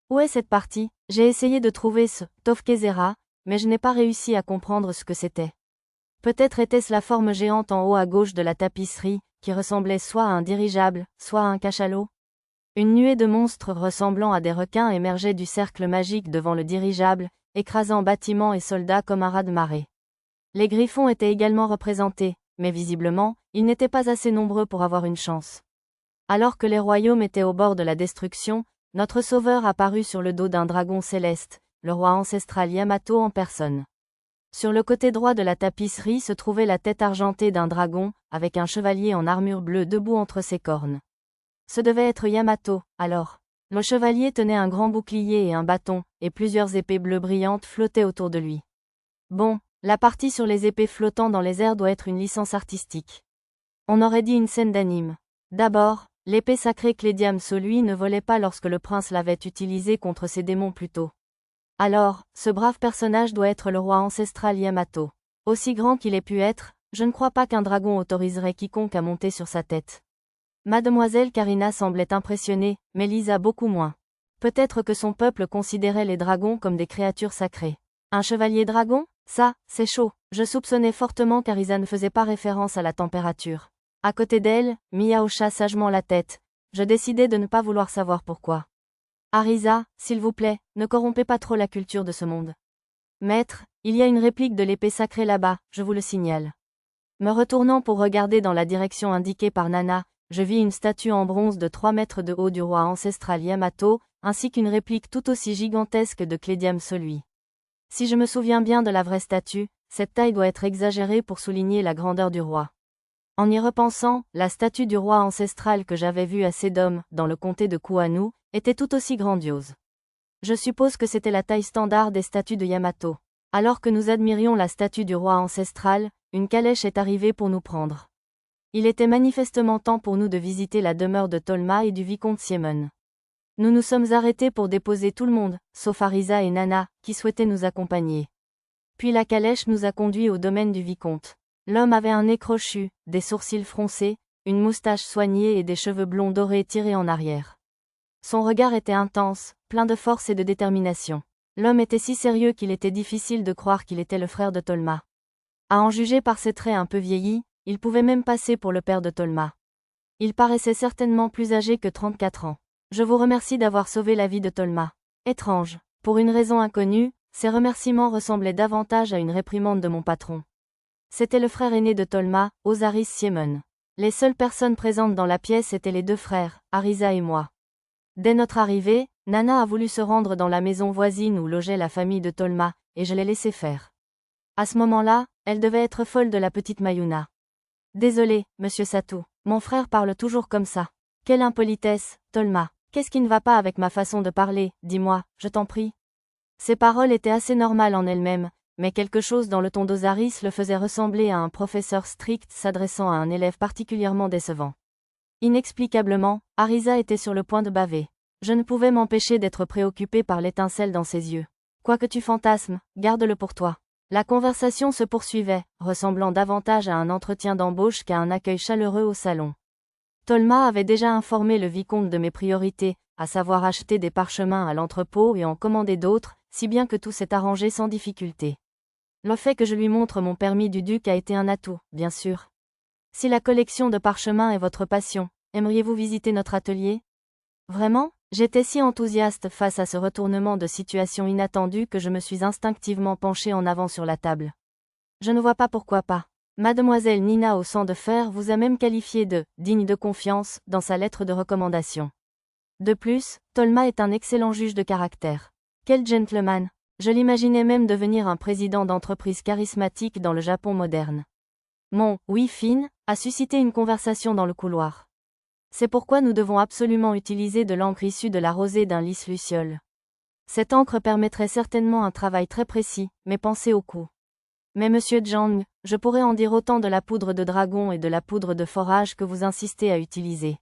Où est cette partie? J'ai essayé de trouver ce Tofkezera, mais je n'ai pas réussi à comprendre ce que c'était. Peut-être était-ce la forme géante en haut à gauche de la tapisserie, qui ressemblait soit à un dirigeable, soit à un cachalot. Une nuée de monstres ressemblant à des requins émergeait du cercle magique devant le dirigeable, écrasant bâtiments et soldats comme un raz-de-marée. Les griffons étaient également représentés, mais visiblement, ils n'étaient pas assez nombreux pour avoir une chance. Alors que les royaumes étaient au bord de la destruction, notre sauveur apparut sur le dos d'un dragon céleste, le roi ancestral Yamato en personne. Sur le côté droit de la tapisserie se trouvait la tête argentée d'un dragon, avec un chevalier en armure bleue debout entre ses cornes. Ce devait être Yamato, alors. Le chevalier tenait un grand bouclier et un bâton, et plusieurs épées bleues brillantes flottaient autour de lui. Bon, la partie sur les épées flottant dans les airs doit être une licence artistique. On aurait dit une scène d'anime. D'abord, l'épée sacrée Clédiam Solui ne volait pas lorsque le prince l'avait utilisée contre ses démons plus tôt. Alors, ce brave personnage doit être le roi ancestral Yamato. Aussi grand qu'il ait pu être, je ne crois pas qu'un dragon autoriserait quiconque à monter sur sa tête. Mademoiselle Karina semblait impressionnée, mais Lisa beaucoup moins. Peut-être que son peuple considérait les dragons comme des créatures sacrées. Un chevalier dragon? Ça, c'est chaud. Je soupçonnais fortement qu'Arisa ne faisait pas référence à la température. À côté d'elle, Mia hocha sagement la tête. Je décidai de ne pas vouloir savoir pourquoi. Arisa, s'il vous plaît, ne corrompez pas trop la culture de ce monde. Maître, il y a une réplique de l'épée sacrée là-bas, je vous le signale. Me retournant pour regarder dans la direction indiquée par Nana, je vis une statue en bronze de 3 mètres de haut du roi ancestral Yamato, ainsi qu'une réplique tout aussi gigantesque de Clédiam Solui. Si je me souviens bien de la vraie statue, cette taille doit être exagérée pour souligner la grandeur du roi. En y repensant, la statue du roi ancestral que j'avais vue à Sedom, dans le comté de Kuano, était tout aussi grandiose. Je suppose que c'était la taille standard des statues de Yamato. Alors que nous admirions la statue du roi ancestral, une calèche est arrivée pour nous prendre. Il était manifestement temps pour nous de visiter la demeure de Tolma et du vicomte Siemon. Nous nous sommes arrêtés pour déposer tout le monde, sauf Arisa et Nana, qui souhaitaient nous accompagner. Puis la calèche nous a conduits au domaine du vicomte. L'homme avait un nez crochu, des sourcils froncés, une moustache soignée et des cheveux blonds dorés tirés en arrière. Son regard était intense, plein de force et de détermination. L'homme était si sérieux qu'il était difficile de croire qu'il était le frère de Tolma. À en juger par ses traits un peu vieillis, il pouvait même passer pour le père de Tolma. Il paraissait certainement plus âgé que 34 ans. Je vous remercie d'avoir sauvé la vie de Tolma. Étrange. Pour une raison inconnue, ces remerciements ressemblaient davantage à une réprimande de mon patron. C'était le frère aîné de Tolma, Osaris Siemon. Les seules personnes présentes dans la pièce étaient les deux frères, Arisa et moi. Dès notre arrivée, Nana a voulu se rendre dans la maison voisine où logeait la famille de Tolma, et je l'ai laissée faire. À ce moment-là, elle devait être folle de la petite Mayuna. Désolé, monsieur Satou, mon frère parle toujours comme ça. Quelle impolitesse, Tolma. Qu'est-ce qui ne va pas avec ma façon de parler, dis-moi, je t'en prie. Ces paroles étaient assez normales en elles-mêmes, mais quelque chose dans le ton d'Osaris le faisait ressembler à un professeur strict s'adressant à un élève particulièrement décevant. Inexplicablement, Arisa était sur le point de baver. Je ne pouvais m'empêcher d'être préoccupé par l'étincelle dans ses yeux. Quoi que tu fantasmes, garde-le pour toi. La conversation se poursuivait, ressemblant davantage à un entretien d'embauche qu'à un accueil chaleureux au salon. Tolma avait déjà informé le vicomte de mes priorités, à savoir acheter des parchemins à l'entrepôt et en commander d'autres, si bien que tout s'est arrangé sans difficulté. Le fait que je lui montre mon permis du duc a été un atout, bien sûr. Si la collection de parchemins est votre passion, aimeriez-vous visiter notre atelier? Vraiment? J'étais si enthousiaste face à ce retournement de situation inattendu que je me suis instinctivement penché en avant sur la table. Je ne vois pas pourquoi pas. Mademoiselle Nina au sang de fer vous a même qualifié de « digne de confiance » dans sa lettre de recommandation. De plus, Tolma est un excellent juge de caractère. Quel gentleman! Je l'imaginais même devenir un président d'entreprise charismatique dans le Japon moderne. Mon « oui fine » a suscité une conversation dans le couloir. C'est pourquoi nous devons absolument utiliser de l'encre issue de la rosée d'un lys luciole. Cette encre permettrait certainement un travail très précis, mais pensez au coût. Mais monsieur Zhang, je pourrais en dire autant de la poudre de dragon et de la poudre de forage que vous insistez à utiliser.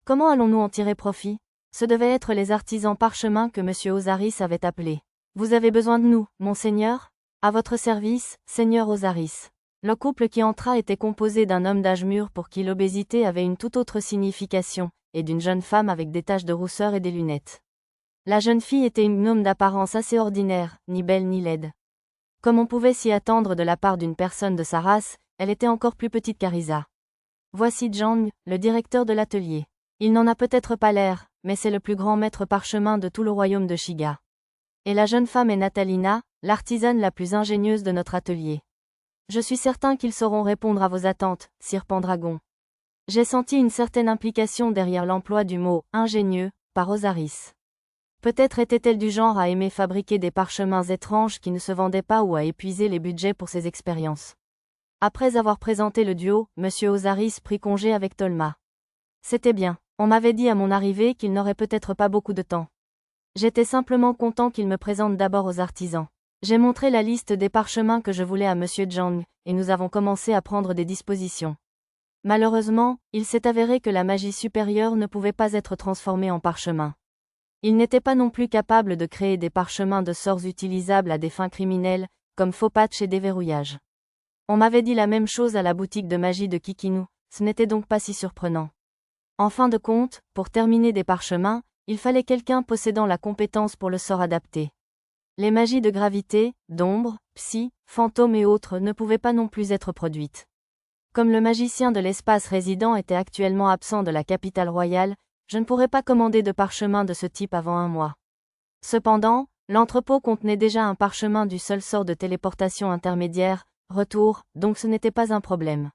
Comment allons-nous en tirer profit? Ce devaient être les artisans parchemins que monsieur Osaris avait appelés. Vous avez besoin de nous, monseigneur? À votre service, seigneur Osaris. Le couple qui entra était composé d'un homme d'âge mûr pour qui l'obésité avait une toute autre signification, et d'une jeune femme avec des taches de rousseur et des lunettes. La jeune fille était une gnome d'apparence assez ordinaire, ni belle ni laide. Comme on pouvait s'y attendre de la part d'une personne de sa race, elle était encore plus petite qu'Arisa. Voici Zhang, le directeur de l'atelier. Il n'en a peut-être pas l'air, mais c'est le plus grand maître parchemin de tout le royaume de Shiga. Et la jeune femme est Natalina, l'artisane la plus ingénieuse de notre atelier. Je suis certain qu'ils sauront répondre à vos attentes, Sire Pendragon. J'ai senti une certaine implication derrière l'emploi du mot « ingénieux » par Osaris. Peut-être était-elle du genre à aimer fabriquer des parchemins étranges qui ne se vendaient pas ou à épuiser les budgets pour ses expériences. Après avoir présenté le duo, M. Osaris prit congé avec Tolma. C'était bien. On m'avait dit à mon arrivée qu'il n'aurait peut-être pas beaucoup de temps. J'étais simplement content qu'il me présente d'abord aux artisans. J'ai montré la liste des parchemins que je voulais à M. Zhang, et nous avons commencé à prendre des dispositions. Malheureusement, il s'est avéré que la magie supérieure ne pouvait pas être transformée en parchemin. Il n'était pas non plus capable de créer des parchemins de sorts utilisables à des fins criminelles, comme faux patch et déverrouillage. On m'avait dit la même chose à la boutique de magie de Kikinu, ce n'était donc pas si surprenant. En fin de compte, pour terminer des parchemins, il fallait quelqu'un possédant la compétence pour le sort adapté. Les magies de gravité, d'ombre, psy, fantôme et autres ne pouvaient pas non plus être produites. Comme le magicien de l'espace résident était actuellement absent de la capitale royale, je ne pourrais pas commander de parchemin de ce type avant un mois. Cependant, l'entrepôt contenait déjà un parchemin du seul sort de téléportation intermédiaire, retour, donc ce n'était pas un problème.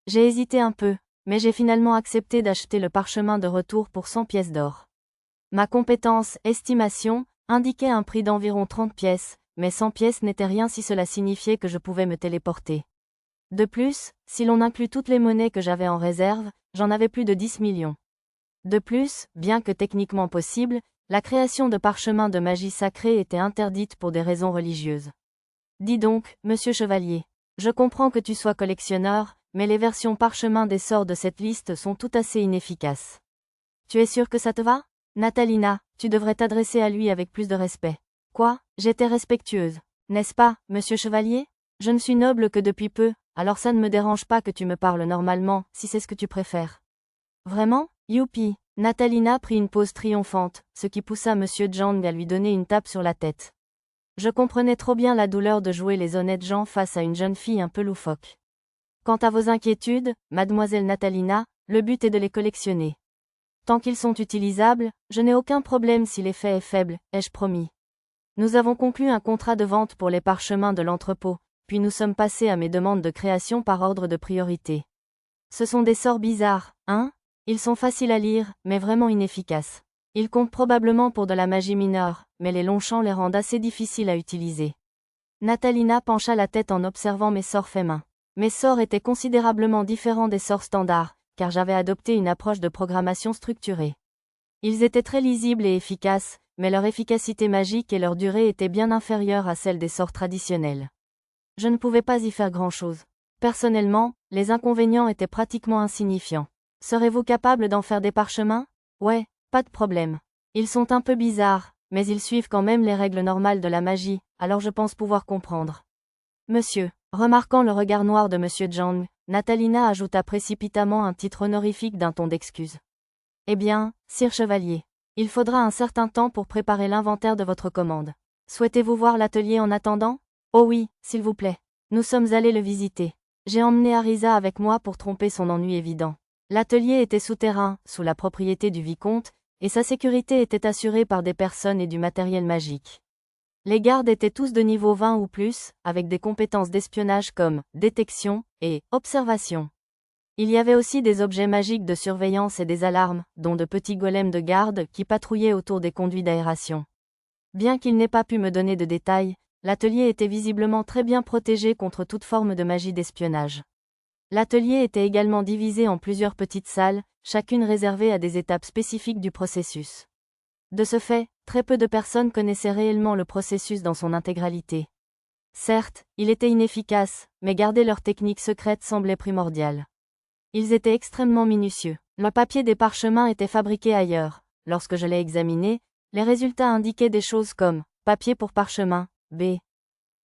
J'ai hésité un peu, mais j'ai finalement accepté d'acheter le parchemin de retour pour 100 pièces d'or. Ma compétence, estimation, indiquait un prix d'environ 30 pièces, mais 100 pièces n'était rien si cela signifiait que je pouvais me téléporter. De plus, si l'on inclut toutes les monnaies que j'avais en réserve, j'en avais plus de 10 millions. De plus, bien que techniquement possible, la création de parchemins de magie sacrée était interdite pour des raisons religieuses. Dis donc, monsieur Chevalier, je comprends que tu sois collectionneur, mais les versions parchemins des sorts de cette liste sont tout assez inefficaces. Tu es sûr que ça te va? Natalina, tu devrais t'adresser à lui avec plus de respect. Quoi? J'étais respectueuse. N'est-ce pas, monsieur Chevalier? Je ne suis noble que depuis peu, alors ça ne me dérange pas que tu me parles normalement, si c'est ce que tu préfères. Vraiment? Youpi! Natalina prit une pose triomphante, ce qui poussa monsieur Zhang à lui donner une tape sur la tête. Je comprenais trop bien la douleur de jouer les honnêtes gens face à une jeune fille un peu loufoque. Quant à vos inquiétudes, mademoiselle Natalina, le but est de les collectionner. Tant qu'ils sont utilisables, je n'ai aucun problème si l'effet est faible, ai-je promis. Nous avons conclu un contrat de vente pour les parchemins de l'entrepôt, puis nous sommes passés à mes demandes de création par ordre de priorité. Ce sont des sorts bizarres, hein? Ils sont faciles à lire, mais vraiment inefficaces. Ils comptent probablement pour de la magie mineure, mais les longs champs les rendent assez difficiles à utiliser. Natalina pencha la tête en observant mes sorts faits main. Mes sorts étaient considérablement différents des sorts standards, car j'avais adopté une approche de programmation structurée. Ils étaient très lisibles et efficaces, mais leur efficacité magique et leur durée étaient bien inférieures à celles des sorts traditionnels. Je ne pouvais pas y faire grand-chose. Personnellement, les inconvénients étaient pratiquement insignifiants. Serez-vous capable d'en faire des parchemins? Ouais, pas de problème. Ils sont un peu bizarres, mais ils suivent quand même les règles normales de la magie, alors je pense pouvoir comprendre. Monsieur, remarquant le regard noir de monsieur Zhang, Natalina ajouta précipitamment un titre honorifique d'un ton d'excuse. Eh bien, sire chevalier, il faudra un certain temps pour préparer l'inventaire de votre commande. Souhaitez-vous voir l'atelier en attendant? Oh oui, s'il vous plaît. Nous sommes allés le visiter. J'ai emmené Arisa avec moi pour tromper son ennui évident. L'atelier était souterrain, sous la propriété du vicomte, et sa sécurité était assurée par des personnes et du matériel magique. Les gardes étaient tous de niveau 20 ou plus, avec des compétences d'espionnage comme détection et observation. Il y avait aussi des objets magiques de surveillance et des alarmes, dont de petits golems de garde qui patrouillaient autour des conduits d'aération. Bien qu'il n'ait pas pu me donner de détails, l'atelier était visiblement très bien protégé contre toute forme de magie d'espionnage. L'atelier était également divisé en plusieurs petites salles, chacune réservée à des étapes spécifiques du processus. De ce fait, très peu de personnes connaissaient réellement le processus dans son intégralité. Certes, il était inefficace, mais garder leur technique secrète semblait primordial. Ils étaient extrêmement minutieux. Le papier des parchemins était fabriqué ailleurs. Lorsque je l'ai examiné, les résultats indiquaient des choses comme papier pour parchemin, B.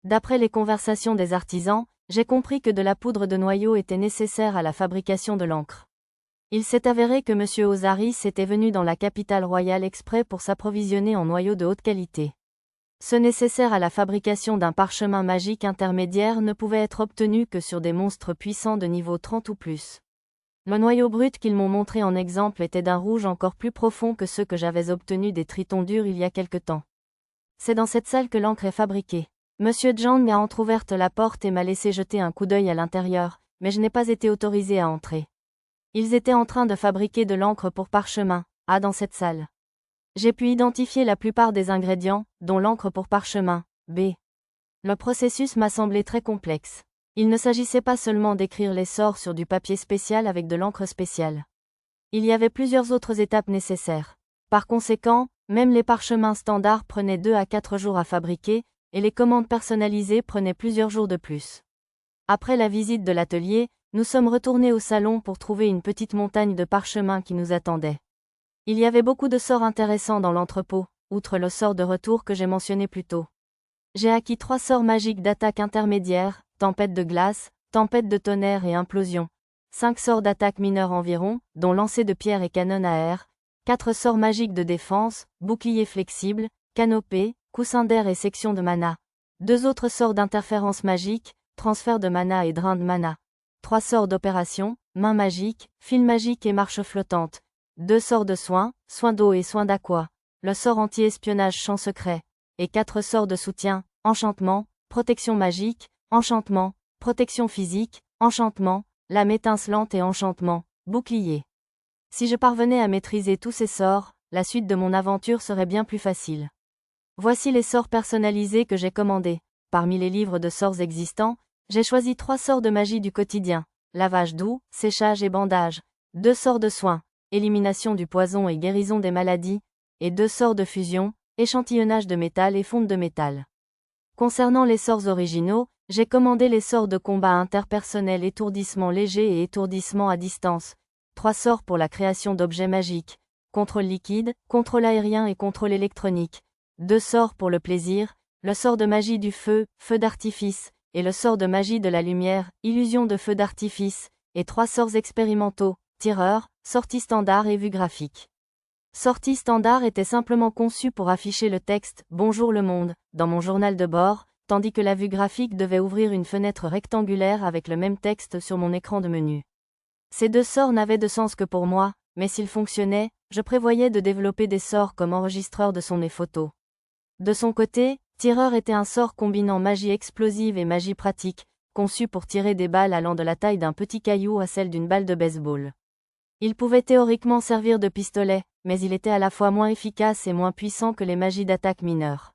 D'après les conversations des artisans, j'ai compris que de la poudre de noyau était nécessaire à la fabrication de l'encre. Il s'est avéré que M. Ozaris était venu dans la capitale royale exprès pour s'approvisionner en noyaux de haute qualité. Ce nécessaire à la fabrication d'un parchemin magique intermédiaire ne pouvait être obtenu que sur des monstres puissants de niveau 30 ou plus. Le noyau brut qu'ils m'ont montré en exemple était d'un rouge encore plus profond que ceux que j'avais obtenus des tritons durs il y a quelque temps. C'est dans cette salle que l'encre est fabriquée. Monsieur Zhang m'a entrouverte la porte et m'a laissé jeter un coup d'œil à l'intérieur, mais je n'ai pas été autorisé à entrer. Ils étaient en train de fabriquer de l'encre pour parchemin, dans cette salle. J'ai pu identifier la plupart des ingrédients, dont l'encre pour parchemin, B. Le processus m'a semblé très complexe. Il ne s'agissait pas seulement d'écrire les sorts sur du papier spécial avec de l'encre spéciale. Il y avait plusieurs autres étapes nécessaires. Par conséquent, même les parchemins standards prenaient 2 à 4 jours à fabriquer, et les commandes personnalisées prenaient plusieurs jours de plus. Après la visite de l'atelier, nous sommes retournés au salon pour trouver une petite montagne de parchemins qui nous attendait. Il y avait beaucoup de sorts intéressants dans l'entrepôt, outre le sort de retour que j'ai mentionné plus tôt. J'ai acquis 3 sorts magiques d'attaque intermédiaire, tempête de glace, tempête de tonnerre et implosion. 5 sorts d'attaque mineure environ, dont lancer de pierre et canon à air. 4 sorts magiques de défense, bouclier flexible, canopée, coussin d'air et section de mana. 2 autres sorts d'interférence magique, transfert de mana et drain de mana. 3 sorts d'opération, main magique, fil magique et marche flottante. 2 sorts de soins, soins d'eau et soins d'aqua. Le sort anti-espionnage champ secret. Et 4 sorts de soutien, enchantement, protection magique, enchantement, protection physique, enchantement, lame étincelante et enchantement, bouclier. Si je parvenais à maîtriser tous ces sorts, la suite de mon aventure serait bien plus facile. Voici les sorts personnalisés que j'ai commandés. Parmi les livres de sorts existants, j'ai choisi 3 sorts de magie du quotidien, lavage doux, séchage et bandage, 2 sorts de soins, élimination du poison et guérison des maladies, et 2 sorts de fusion, échantillonnage de métal et fonte de métal. Concernant les sorts originaux, j'ai commandé les sorts de combat interpersonnel étourdissement léger et étourdissement à distance, 3 sorts pour la création d'objets magiques, contrôle liquide, contrôle aérien et contrôle électronique, 2 sorts pour le plaisir, le sort de magie du feu, feu d'artifice, et le sort de magie de la lumière, illusion de feu d'artifice, et 3 sorts expérimentaux, tireur, sortie standard et vue graphique. Sortie standard était simplement conçue pour afficher le texte « Bonjour le monde » dans mon journal de bord, tandis que la vue graphique devait ouvrir une fenêtre rectangulaire avec le même texte sur mon écran de menu. Ces 2 sorts n'avaient de sens que pour moi, mais s'ils fonctionnaient, je prévoyais de développer des sorts comme enregistreur de son et photo. De son côté, tireur était un sort combinant magie explosive et magie pratique, conçu pour tirer des balles allant de la taille d'un petit caillou à celle d'une balle de baseball. Il pouvait théoriquement servir de pistolet, mais il était à la fois moins efficace et moins puissant que les magies d'attaque mineures.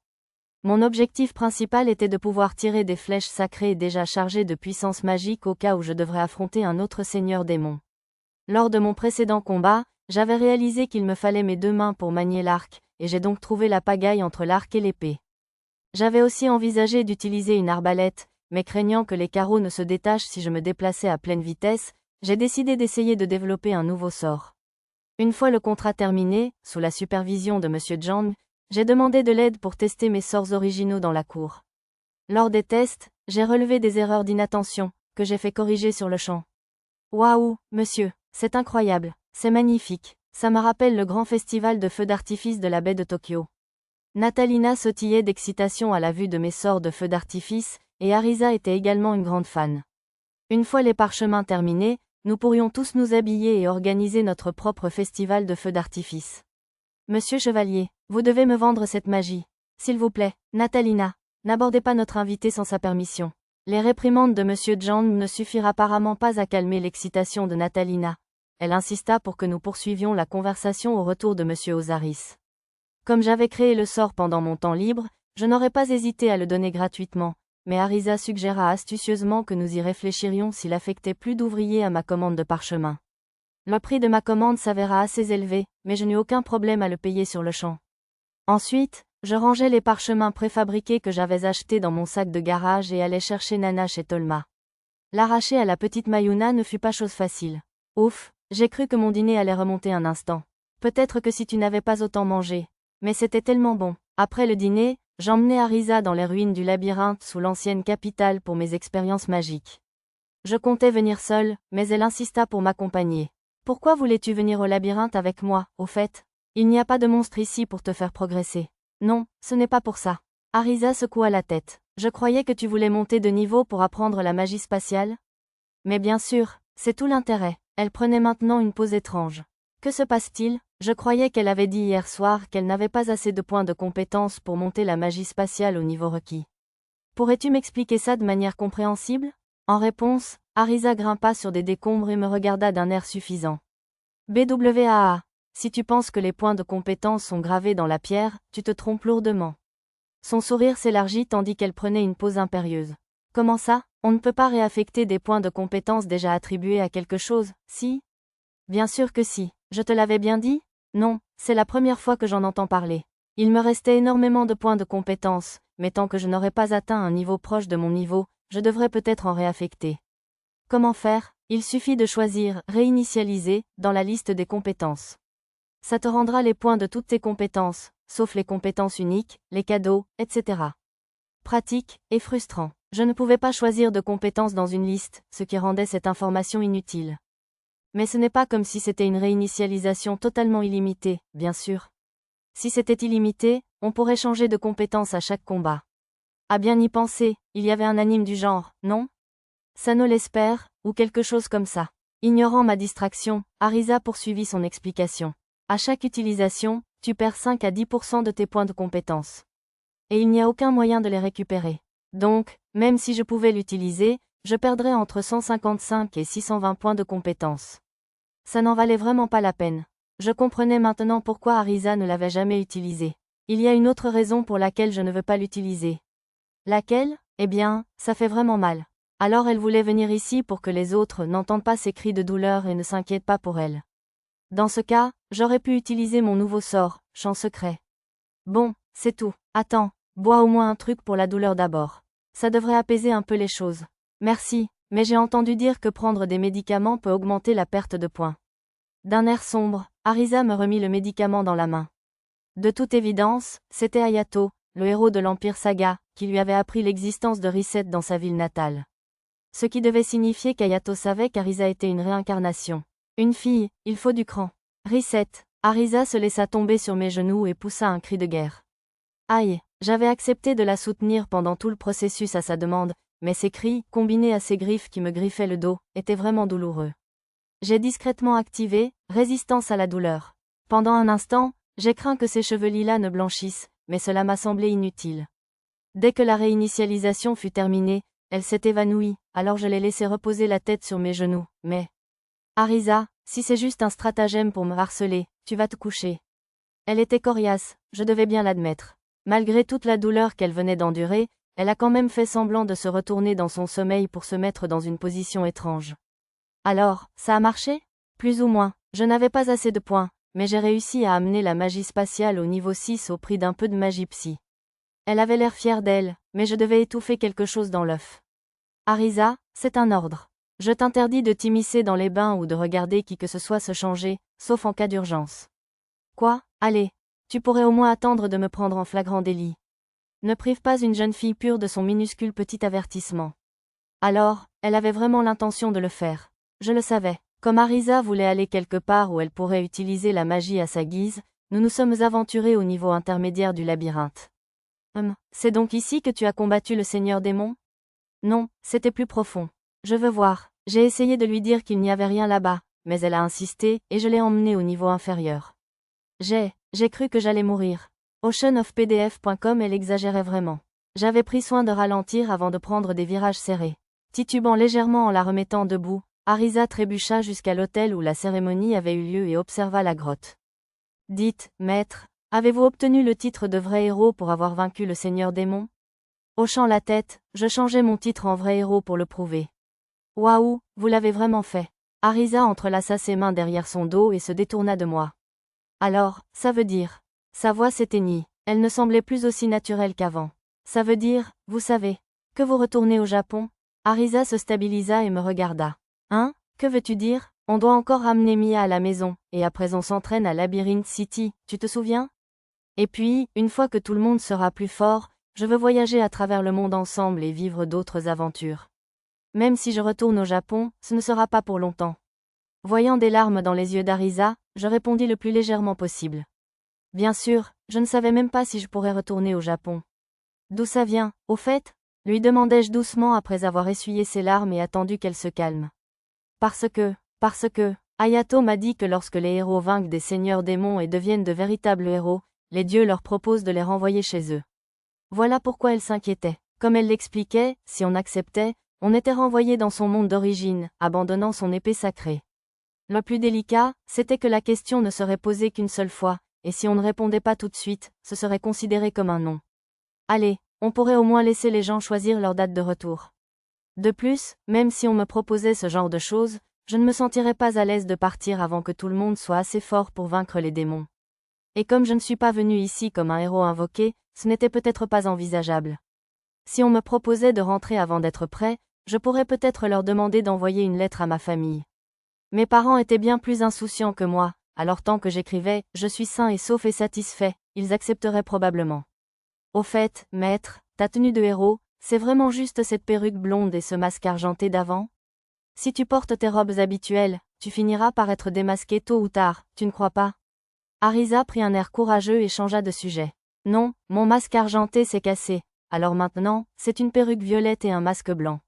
Mon objectif principal était de pouvoir tirer des flèches sacrées déjà chargées de puissance magique au cas où je devrais affronter un autre seigneur démon. Lors de mon précédent combat, j'avais réalisé qu'il me fallait mes 2 mains pour manier l'arc, et j'ai donc trouvé la pagaille entre l'arc et l'épée. J'avais aussi envisagé d'utiliser une arbalète, mais craignant que les carreaux ne se détachent si je me déplaçais à pleine vitesse, j'ai décidé d'essayer de développer un nouveau sort. Une fois le contrat terminé, sous la supervision de M. Zhang, j'ai demandé de l'aide pour tester mes sorts originaux dans la cour. Lors des tests, j'ai relevé des erreurs d'inattention, que j'ai fait corriger sur le champ. Waouh, monsieur, c'est incroyable, c'est magnifique, ça me rappelle le grand festival de feux d'artifice de la baie de Tokyo. Natalina sautillait d'excitation à la vue de mes sorts de feux d'artifice, et Arisa était également une grande fan. Une fois les parchemins terminés, nous pourrions tous nous habiller et organiser notre propre festival de feux d'artifice. Monsieur Chevalier, vous devez me vendre cette magie. S'il vous plaît, Natalina, n'abordez pas notre invité sans sa permission. Les réprimandes de Monsieur Zhang ne suffirent apparemment pas à calmer l'excitation de Natalina. Elle insista pour que nous poursuivions la conversation au retour de Monsieur Ozaris. Comme j'avais créé le sort pendant mon temps libre, je n'aurais pas hésité à le donner gratuitement, mais Arisa suggéra astucieusement que nous y réfléchirions s'il affectait plus d'ouvriers à ma commande de parchemin. Le prix de ma commande s'avéra assez élevé, mais je n'eus aucun problème à le payer sur le champ. Ensuite, je rangeai les parchemins préfabriqués que j'avais achetés dans mon sac de garage et allai chercher Nana chez Tolma. L'arracher à la petite Mayuna ne fut pas chose facile. Ouf, j'ai cru que mon dîner allait remonter un instant. Peut-être que si tu n'avais pas autant mangé. Mais c'était tellement bon. Après le dîner, J'emmenai Arisa dans les ruines du labyrinthe sous l'ancienne capitale pour mes expériences magiques. Je comptais venir seule, mais elle insista pour m'accompagner. Pourquoi voulais-tu venir au labyrinthe avec moi, au fait? Il n'y a pas de monstre ici pour te faire progresser. Non, ce n'est pas pour ça. Arisa secoua la tête. Je croyais que tu voulais monter de niveau pour apprendre la magie spatiale? Mais bien sûr, c'est tout l'intérêt. Elle prenait maintenant une pose étrange. Que se passe-t-il? Je croyais qu'elle avait dit hier soir qu'elle n'avait pas assez de points de compétence pour monter la magie spatiale au niveau requis. Pourrais-tu m'expliquer ça de manière compréhensible? En réponse, Arisa grimpa sur des décombres et me regarda d'un air suffisant. BWAA. Si tu penses que les points de compétence sont gravés dans la pierre, tu te trompes lourdement. Son sourire s'élargit tandis qu'elle prenait une pose impérieuse. Comment ça? On ne peut pas réaffecter des points de compétence déjà attribués à quelque chose, si? Bien sûr que si. Je te l'avais bien dit? Non, c'est la première fois que j'en entends parler. Il me restait énormément de points de compétence, mais tant que je n'aurais pas atteint un niveau proche de mon niveau, je devrais peut-être en réaffecter. Comment faire? Il suffit de choisir « Réinitialiser » dans la liste des compétences. Ça te rendra les points de toutes tes compétences, sauf les compétences uniques, les cadeaux, etc. Pratique, et frustrant. Je ne pouvais pas choisir de compétences dans une liste, ce qui rendait cette information inutile. Mais ce n'est pas comme si c'était une réinitialisation totalement illimitée, bien sûr. Si c'était illimité, on pourrait changer de compétence à chaque combat. À bien y penser, il y avait un anime du genre, non? Sano l'espère, ou quelque chose comme ça. Ignorant ma distraction, Arisa poursuivit son explication. À chaque utilisation, tu perds 5 à 10% de tes points de compétence. Et il n'y a aucun moyen de les récupérer. Donc, même si je pouvais l'utiliser, je perdrais entre 155 et 620 points de compétence. Ça n'en valait vraiment pas la peine. Je comprenais maintenant pourquoi Arisa ne l'avait jamais utilisé. Il y a une autre raison pour laquelle je ne veux pas l'utiliser. Laquelle? Eh bien, ça fait vraiment mal. Alors elle voulait venir ici pour que les autres n'entendent pas ses cris de douleur et ne s'inquiètent pas pour elle. Dans ce cas, j'aurais pu utiliser mon nouveau sort, champ secret. Bon, c'est tout. Attends, bois au moins un truc pour la douleur d'abord. Ça devrait apaiser un peu les choses. Merci, mais j'ai entendu dire que prendre des médicaments peut augmenter la perte de points. D'un air sombre, Arisa me remit le médicament dans la main. De toute évidence, c'était Hayato, le héros de l'Empire Saga, qui lui avait appris l'existence de Reset dans sa ville natale. Ce qui devait signifier qu'Hayato savait qu'Arisa était une réincarnation. Une fille, il faut du cran. Reset. Arisa se laissa tomber sur mes genoux et poussa un cri de guerre. Aïe, j'avais accepté de la soutenir pendant tout le processus à sa demande, mais ses cris, combinés à ses griffes qui me griffaient le dos, étaient vraiment douloureux. J'ai discrètement activé « Résistance à la douleur ». Pendant un instant, j'ai craint que ses cheveux lilas ne blanchissent, mais cela m'a semblé inutile. Dès que la réinitialisation fut terminée, elle s'est évanouie, alors je l'ai laissée reposer la tête sur mes genoux, mais... Arisa, si c'est juste un stratagème pour me harceler, tu vas te coucher. Elle était coriace, je devais bien l'admettre. Malgré toute la douleur qu'elle venait d'endurer, elle a quand même fait semblant de se retourner dans son sommeil pour se mettre dans une position étrange. Alors, ça a marché? Plus ou moins, je n'avais pas assez de points, mais j'ai réussi à amener la magie spatiale au niveau 6 au prix d'un peu de magie psy. Elle avait l'air fière d'elle, mais je devais étouffer quelque chose dans l'œuf. Arisa, c'est un ordre. Je t'interdis de t'immiscer dans les bains ou de regarder qui que ce soit se changer, sauf en cas d'urgence. Quoi? Allez. Tu pourrais au moins attendre de me prendre en flagrant délit. Ne prive pas une jeune fille pure de son minuscule petit avertissement. Alors, elle avait vraiment l'intention de le faire. Je le savais. Comme Arisa voulait aller quelque part où elle pourrait utiliser la magie à sa guise, nous nous sommes aventurés au niveau intermédiaire du labyrinthe. C'est donc ici que tu as combattu le Seigneur Démon? Non, c'était plus profond. Je veux voir. J'ai essayé de lui dire qu'il n'y avait rien là-bas, mais elle a insisté, et je l'ai emmenée au niveau inférieur. J'ai cru que j'allais mourir. Oceanofpdf.com elle exagérait vraiment. J'avais pris soin de ralentir avant de prendre des virages serrés. Titubant légèrement en la remettant debout, Arisa trébucha jusqu'à l'hôtel où la cérémonie avait eu lieu et observa la grotte. Dites, maître, avez-vous obtenu le titre de vrai héros pour avoir vaincu le Seigneur Démon? Hochant la tête, je changeai mon titre en vrai héros pour le prouver. Waouh, vous l'avez vraiment fait. Arisa entrelaça ses mains derrière son dos et se détourna de moi. Alors, ça veut dire. Sa voix s'éteignit. Elle ne semblait plus aussi naturelle qu'avant. Ça veut dire, vous savez, que vous retournez au Japon? Arisa se stabilisa et me regarda. Hein? Que veux-tu dire? On doit encore ramener Mia à la maison, et après on s'entraîne à Labyrinth City, tu te souviens? Et puis, une fois que tout le monde sera plus fort, je veux voyager à travers le monde ensemble et vivre d'autres aventures. Même si je retourne au Japon, ce ne sera pas pour longtemps. Voyant des larmes dans les yeux d'Arisa, je répondis le plus légèrement possible. Bien sûr, je ne savais même pas si je pourrais retourner au Japon. D'où ça vient, au fait? Lui demandai-je doucement après avoir essuyé ses larmes et attendu qu'elle se calme. Parce que, Ayato m'a dit que lorsque les héros vainquent des seigneurs démons et deviennent de véritables héros, les dieux leur proposent de les renvoyer chez eux. Voilà pourquoi elle s'inquiétait. Comme elle l'expliquait, si on acceptait, on était renvoyé dans son monde d'origine, abandonnant son épée sacrée. Le plus délicat, c'était que la question ne serait posée qu'une seule fois, et si on ne répondait pas tout de suite, ce serait considéré comme un non. Allez, on pourrait au moins laisser les gens choisir leur date de retour. De plus, même si on me proposait ce genre de choses, je ne me sentirais pas à l'aise de partir avant que tout le monde soit assez fort pour vaincre les démons. Et comme je ne suis pas venu ici comme un héros invoqué, ce n'était peut-être pas envisageable. Si on me proposait de rentrer avant d'être prêt, je pourrais peut-être leur demander d'envoyer une lettre à ma famille. Mes parents étaient bien plus insouciants que moi, alors tant que j'écrivais « Je suis sain et sauf et satisfait », ils accepteraient probablement. Au fait, maître, ta tenue de héros, c'est vraiment juste cette perruque blonde et ce masque argenté d'avant? Si tu portes tes robes habituelles, tu finiras par être démasqué tôt ou tard, tu ne crois pas? Arisa prit un air courageux et changea de sujet. Non, mon masque argenté s'est cassé, alors maintenant, c'est une perruque violette et un masque blanc.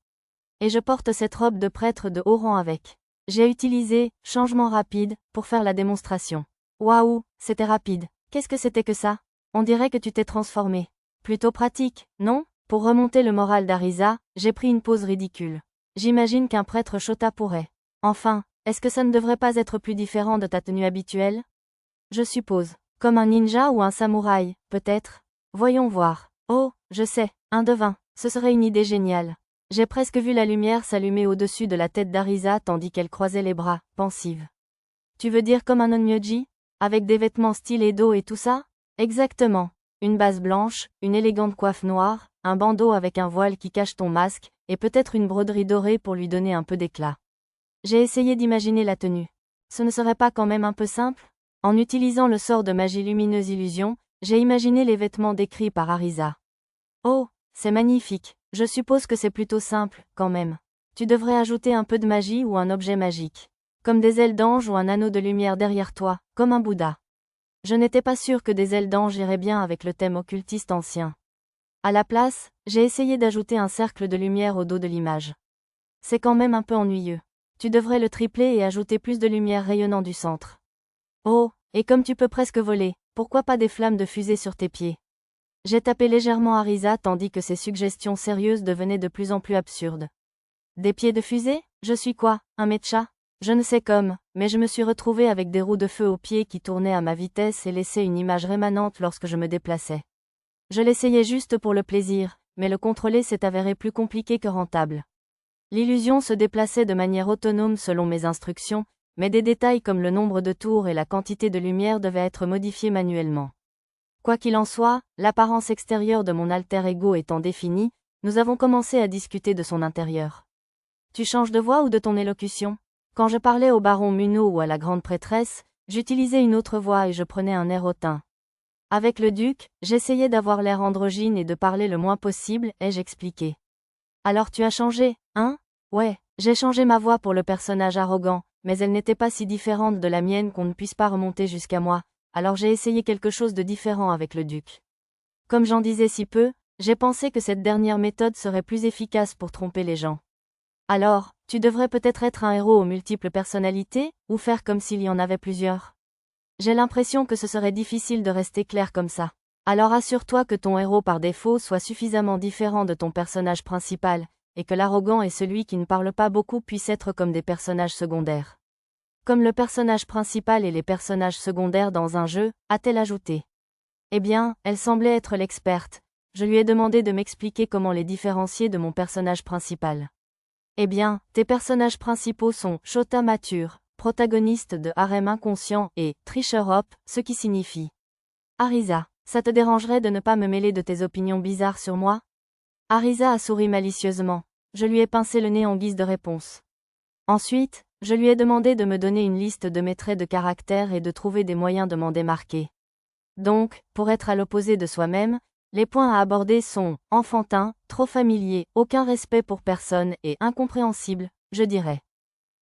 Et je porte cette robe de prêtre de haut rang avec. J'ai utilisé « changement rapide » pour faire la démonstration. Waouh, c'était rapide. Qu'est-ce que c'était que ça? On dirait que tu t'es transformé. Plutôt pratique, non? Pour remonter le moral d'Arisa, j'ai pris une pose ridicule. J'imagine qu'un prêtre Shota pourrait. Enfin, est-ce que ça ne devrait pas être plus différent de ta tenue habituelle? Je suppose. Comme un ninja ou un samouraï, peut-être? Voyons voir. Oh, je sais, un devin. Ce serait une idée géniale. J'ai presque vu la lumière s'allumer au-dessus de la tête d'Arisa tandis qu'elle croisait les bras, pensive. Tu veux dire comme un onmyoji? Avec des vêtements stylés d'eau et tout ça? Exactement. Une base blanche, une élégante coiffe noire, un bandeau avec un voile qui cache ton masque, et peut-être une broderie dorée pour lui donner un peu d'éclat. J'ai essayé d'imaginer la tenue. Ce ne serait pas quand même un peu simple? En utilisant le sort de magie lumineuse illusion, j'ai imaginé les vêtements décrits par Arisa. Oh, c'est magnifique. Je suppose que c'est plutôt simple, quand même. Tu devrais ajouter un peu de magie ou un objet magique. Comme des ailes d'ange ou un anneau de lumière derrière toi, comme un Bouddha. Je n'étais pas sûre que des ailes d'ange iraient bien avec le thème occultiste ancien. À la place, j'ai essayé d'ajouter un cercle de lumière au dos de l'image. C'est quand même un peu ennuyeux. Tu devrais le tripler et ajouter plus de lumière rayonnant du centre. Oh, et comme tu peux presque voler, pourquoi pas des flammes de fusée sur tes pieds? J'ai tapé légèrement Arisa tandis que ses suggestions sérieuses devenaient de plus en plus absurdes. Des pieds de fusée? Je suis quoi, un mecha? Je ne sais comme, mais je me suis retrouvée avec des roues de feu aux pieds qui tournaient à ma vitesse et laissaient une image rémanente lorsque je me déplaçais. Je l'essayais juste pour le plaisir, mais le contrôler s'est avéré plus compliqué que rentable. L'illusion se déplaçait de manière autonome selon mes instructions, mais des détails comme le nombre de tours et la quantité de lumière devaient être modifiés manuellement. Quoi qu'il en soit, l'apparence extérieure de mon alter ego étant définie, nous avons commencé à discuter de son intérieur. Tu changes de voix ou de ton élocution? Quand je parlais au baron Muno ou à la grande prêtresse, j'utilisais une autre voix et je prenais un air hautain. Avec le duc, j'essayais d'avoir l'air androgyne et de parler le moins possible, ai-je expliqué. Alors tu as changé, hein? Ouais, j'ai changé ma voix pour le personnage arrogant, mais elle n'était pas si différente de la mienne qu'on ne puisse pas remonter jusqu'à moi, alors j'ai essayé quelque chose de différent avec le duc. Comme j'en disais si peu, j'ai pensé que cette dernière méthode serait plus efficace pour tromper les gens. Alors, tu devrais peut-être être un héros aux multiples personnalités, ou faire comme s'il y en avait plusieurs. J'ai l'impression que ce serait difficile de rester clair comme ça. Alors assure-toi que ton héros par défaut soit suffisamment différent de ton personnage principal, et que l'arrogant et celui qui ne parle pas beaucoup puissent être comme des personnages secondaires. Comme le personnage principal et les personnages secondaires dans un jeu, a-t-elle ajouté. Eh bien, elle semblait être l'experte. Je lui ai demandé de m'expliquer comment les différencier de mon personnage principal. Eh bien, tes personnages principaux sont Shota mature, protagoniste de Harem inconscient, et Tricheur Hop, ce qui signifie. Arisa, ça te dérangerait de ne pas me mêler de tes opinions bizarres sur moi? Arisa a souri malicieusement. Je lui ai pincé le nez en guise de réponse. Ensuite, je lui ai demandé de me donner une liste de mes traits de caractère et de trouver des moyens de m'en démarquer. Donc, pour être à l'opposé de soi-même, les points à aborder sont enfantins, trop familiers, aucun respect pour personne et incompréhensibles, je dirais.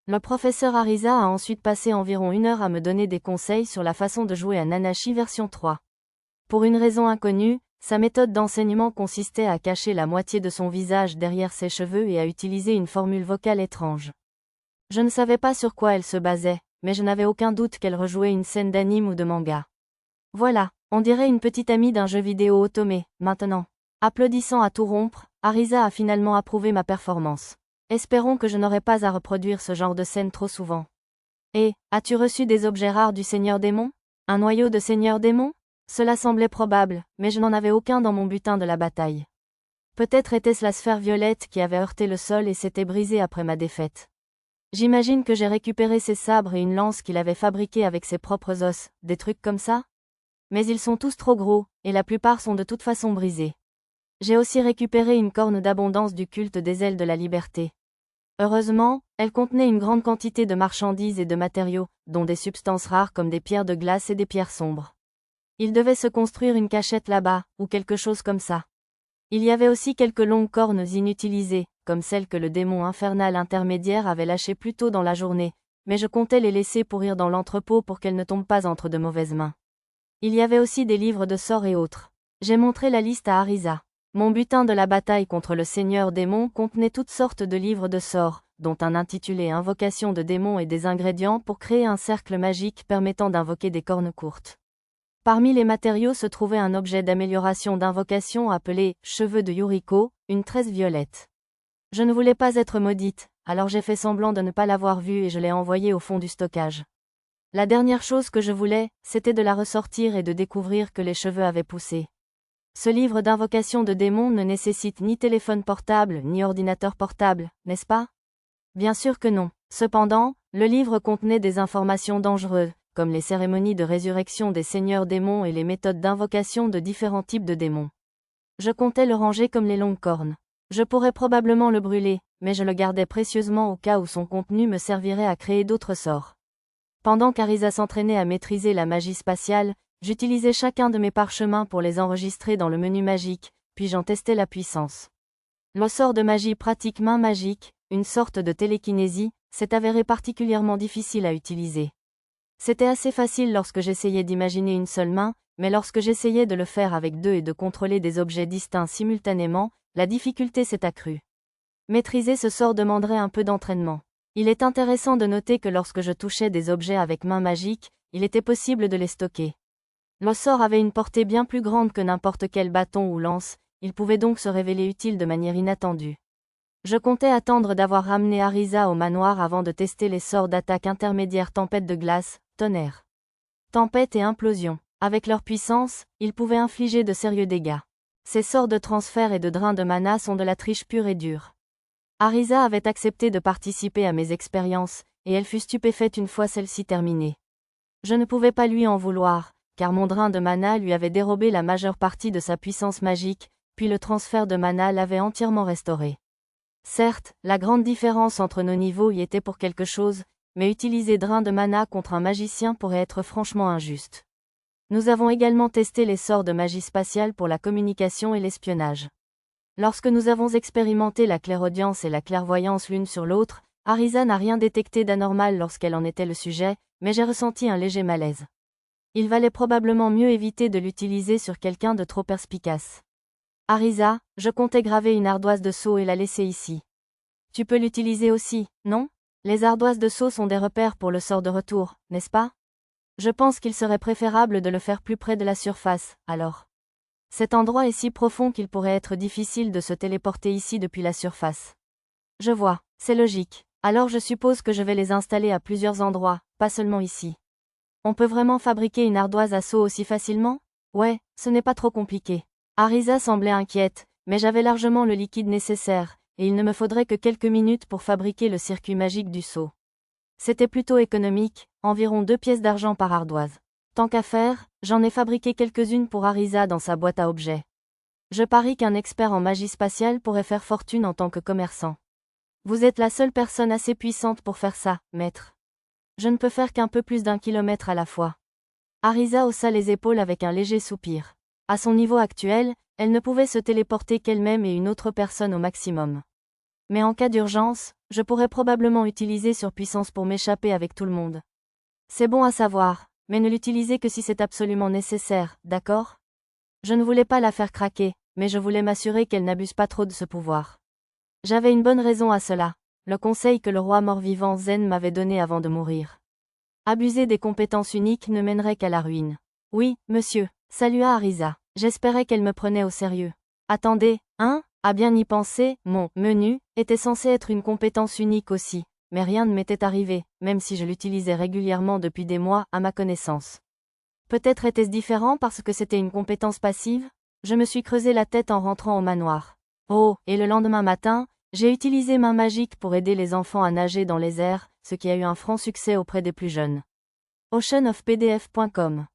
Le professeur Arisa a ensuite passé environ 1 heure à me donner des conseils sur la façon de jouer à Nanashi version 3. Pour une raison inconnue, sa méthode d'enseignement consistait à cacher la moitié de son visage derrière ses cheveux et à utiliser une formule vocale étrange. Je ne savais pas sur quoi elle se basait, mais je n'avais aucun doute qu'elle rejouait une scène d'anime ou de manga. Voilà, on dirait une petite amie d'un jeu vidéo Otome, maintenant. Applaudissant à tout rompre, Arisa a finalement approuvé ma performance. Espérons que je n'aurai pas à reproduire ce genre de scène trop souvent. Et, as-tu reçu des objets rares du Seigneur Démon? Un noyau de Seigneur Démon? Cela semblait probable, mais je n'en avais aucun dans mon butin de la bataille. Peut-être était-ce la sphère violette qui avait heurté le sol et s'était brisée après ma défaite. J'imagine que j'ai récupéré ses sabres et une lance qu'il avait fabriquée avec ses propres os, des trucs comme ça? Mais ils sont tous trop gros, et la plupart sont de toute façon brisés. J'ai aussi récupéré une corne d'abondance du culte des ailes de la liberté. Heureusement, elle contenait une grande quantité de marchandises et de matériaux, dont des substances rares comme des pierres de glace et des pierres sombres. Il devait se construire une cachette là-bas, ou quelque chose comme ça. Il y avait aussi quelques longues cornes inutilisées, comme celles que le démon infernal intermédiaire avait lâchées plus tôt dans la journée, mais je comptais les laisser pourrir dans l'entrepôt pour qu'elles ne tombent pas entre de mauvaises mains. Il y avait aussi des livres de sorts et autres. J'ai montré la liste à Arisa. Mon butin de la bataille contre le seigneur démon contenait toutes sortes de livres de sorts, dont un intitulé Invocation de démons et des ingrédients pour créer un cercle magique permettant d'invoquer des cornes courtes. Parmi les matériaux se trouvait un objet d'amélioration d'invocation appelé « Cheveux de Yuriko », une tresse violette. Je ne voulais pas être maudite, alors j'ai fait semblant de ne pas l'avoir vue et je l'ai envoyée au fond du stockage. La dernière chose que je voulais, c'était de la ressortir et de découvrir que les cheveux avaient poussé. Ce livre d'invocation de démons ne nécessite ni téléphone portable ni ordinateur portable, n'est-ce pas? Bien sûr que non. Cependant, le livre contenait des informations dangereuses, comme les cérémonies de résurrection des seigneurs démons et les méthodes d'invocation de différents types de démons. Je comptais le ranger comme les longues cornes. Je pourrais probablement le brûler, mais je le gardais précieusement au cas où son contenu me servirait à créer d'autres sorts. Pendant qu'Arisa s'entraînait à maîtriser la magie spatiale, j'utilisais chacun de mes parchemins pour les enregistrer dans le menu magique, puis j'en testais la puissance. Le sort de magie pratique main magique, une sorte de télékinésie, s'est avéré particulièrement difficile à utiliser. C'était assez facile lorsque j'essayais d'imaginer une seule main, mais lorsque j'essayais de le faire avec deux et de contrôler des objets distincts simultanément, la difficulté s'est accrue. Maîtriser ce sort demanderait un peu d'entraînement. Il est intéressant de noter que lorsque je touchais des objets avec main magique, il était possible de les stocker. Le sort avait une portée bien plus grande que n'importe quel bâton ou lance, il pouvait donc se révéler utile de manière inattendue. Je comptais attendre d'avoir ramené Arisa au manoir avant de tester les sorts d'attaque intermédiaire tempête de glace, tonnerre, tempête et implosion. Avec leur puissance, ils pouvaient infliger de sérieux dégâts. Ces sorts de transfert et de drain de mana sont de la triche pure et dure. Arisa avait accepté de participer à mes expériences, et elle fut stupéfaite une fois celle-ci terminée. Je ne pouvais pas lui en vouloir, car mon drain de mana lui avait dérobé la majeure partie de sa puissance magique, puis le transfert de mana l'avait entièrement restauré. Certes, la grande différence entre nos niveaux y était pour quelque chose, mais utiliser drain de mana contre un magicien pourrait être franchement injuste. Nous avons également testé les sorts de magie spatiale pour la communication et l'espionnage. Lorsque nous avons expérimenté la clairaudience et la clairvoyance l'une sur l'autre, Arisa n'a rien détecté d'anormal lorsqu'elle en était le sujet, mais j'ai ressenti un léger malaise. Il valait probablement mieux éviter de l'utiliser sur quelqu'un de trop perspicace. Arisa, je comptais graver une ardoise de sceau et la laisser ici. Tu peux l'utiliser aussi, non? Les ardoises de sceau sont des repères pour le sort de retour, n'est-ce pas? Je pense qu'il serait préférable de le faire plus près de la surface, alors. Cet endroit est si profond qu'il pourrait être difficile de se téléporter ici depuis la surface. Je vois, c'est logique. Alors je suppose que je vais les installer à plusieurs endroits, pas seulement ici. On peut vraiment fabriquer une ardoise à sceau aussi facilement? Ouais, ce n'est pas trop compliqué. Arisa semblait inquiète, mais j'avais largement le liquide nécessaire, et il ne me faudrait que quelques minutes pour fabriquer le circuit magique du sceau. C'était plutôt économique, environ 2 pièces d'argent par ardoise. Tant qu'à faire, j'en ai fabriqué quelques-unes pour Arisa dans sa boîte à objets. Je parie qu'un expert en magie spatiale pourrait faire fortune en tant que commerçant. Vous êtes la seule personne assez puissante pour faire ça, maître. Je ne peux faire qu'un peu plus d'1 kilomètre à la fois. Arisa haussa les épaules avec un léger soupir. À son niveau actuel, elle ne pouvait se téléporter qu'elle-même et une autre personne au maximum. Mais en cas d'urgence, je pourrais probablement utiliser surpuissance pour m'échapper avec tout le monde. C'est bon à savoir, mais ne l'utilisez que si c'est absolument nécessaire, d'accord? Je ne voulais pas la faire craquer, mais je voulais m'assurer qu'elle n'abuse pas trop de ce pouvoir. J'avais une bonne raison à cela, le conseil que le roi mort-vivant Zen m'avait donné avant de mourir. Abuser des compétences uniques ne mènerait qu'à la ruine. Oui, monsieur, salua Arisa. J'espérais qu'elle me prenait au sérieux. Attendez, hein? À bien y penser, mon menu était censé être une compétence unique aussi, mais rien ne m'était arrivé, même si je l'utilisais régulièrement depuis des mois, à ma connaissance. Peut-être était-ce différent parce que c'était une compétence passive? Je me suis creusé la tête en rentrant au manoir. Oh, et le lendemain matin, j'ai utilisé main magique pour aider les enfants à nager dans les airs, ce qui a eu un franc succès auprès des plus jeunes. oceanofpdf.com